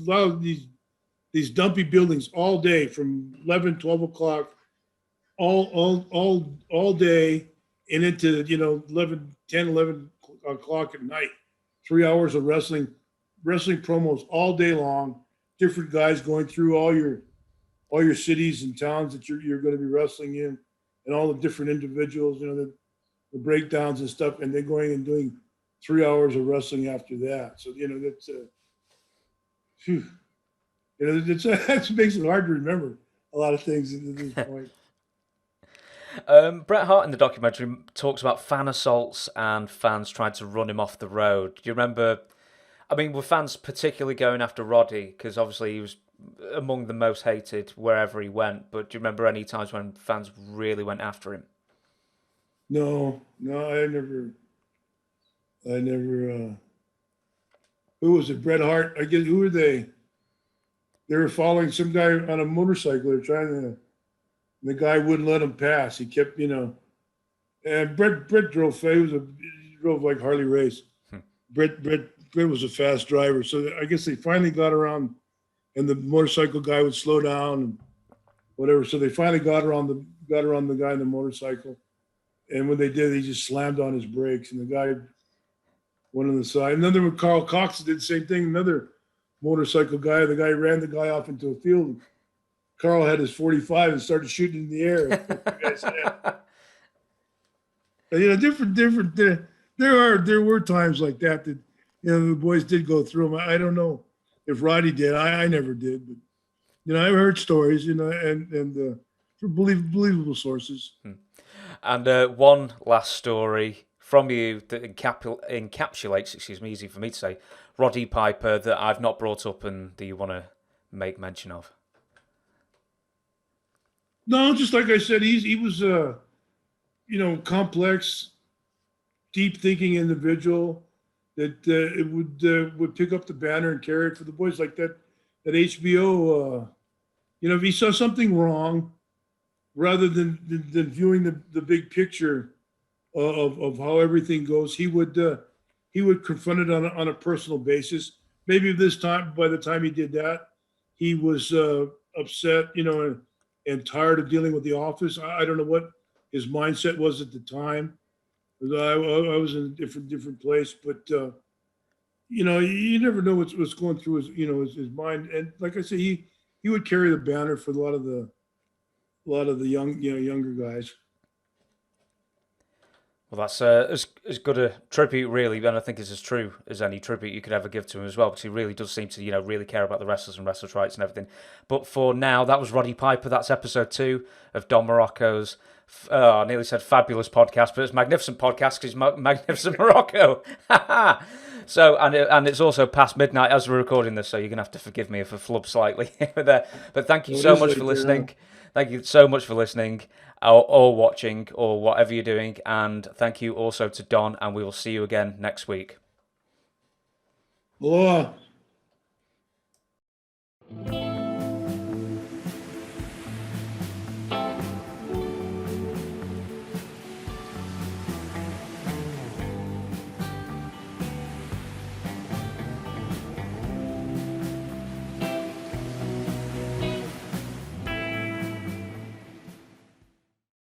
lot of these dumpy buildings all day from 11, 12 o'clock, all day and into 11 o'clock at night. 3 hours of wrestling promos all day long. Different guys going through all your cities and towns that you're going to be wrestling in, and all the different individuals, the breakdowns and stuff, and then going and doing 3 hours of wrestling after that. So that's phew. That makes it hard to remember a lot of things at this point. Bret Hart in the documentary talks about fan assaults and fans trying to run him off the road. Do you remember? I mean, were fans particularly going after Roddy because obviously he was among the most hated wherever he went. But do you remember any times when fans really went after him? No, I never. Who was it? Bret Hart. I guess, who were they? They were following some guy on a motorcycle. They're trying to. The guy wouldn't let him pass. He kept, and Bret drove. He drove like Harley Race. Bret was a fast driver, so I guess they finally got around, and the motorcycle guy would slow down and whatever. So they finally got around the guy in the motorcycle, and when they did, he just slammed on his brakes, and the guy went on the side. And then there was Carl Cox did the same thing. Another motorcycle guy. The guy ran the guy off into a field. Carl had his 45 and started shooting in the air. The guy's head. Different. There were times like that the boys did go through them. I don't know if Roddy did. I never did, but I've heard stories. And from believable sources. And one last story from you that encapsulates, easy for me to say, Roddy Piper, that I've not brought up and that you want to make mention of. No, just like I said, he was a complex, deep thinking individual that it would pick up the banner and carry it for the boys like that. At HBO, if he saw something wrong, rather than viewing the big picture of how everything goes, he would confront it on a personal basis. Maybe by the time he did that, he was upset, and tired of dealing with the office. I don't know what his mindset was at the time. I was in a different place, but you never know what's going through his mind. And like I say, he would carry the banner for a lot of the younger guys. Well, that's as good a tribute, really, and I think it's as true as any tribute you could ever give to him as well, because he really does seem to, really care about the wrestlers and wrestlers' rights and everything. But for now, that was Roddy Piper. That's episode 2 of Don Muraco's, I nearly said fabulous podcast, but it's magnificent podcast because it's magnificent Muraco. So, and it's also past midnight as we're recording this, so you're going to have to forgive me if I flub slightly there. But thank you so much for listening. Thank you so much for listening or watching or whatever you're doing. And thank you also to Don, and we will see you again next week. Aloha.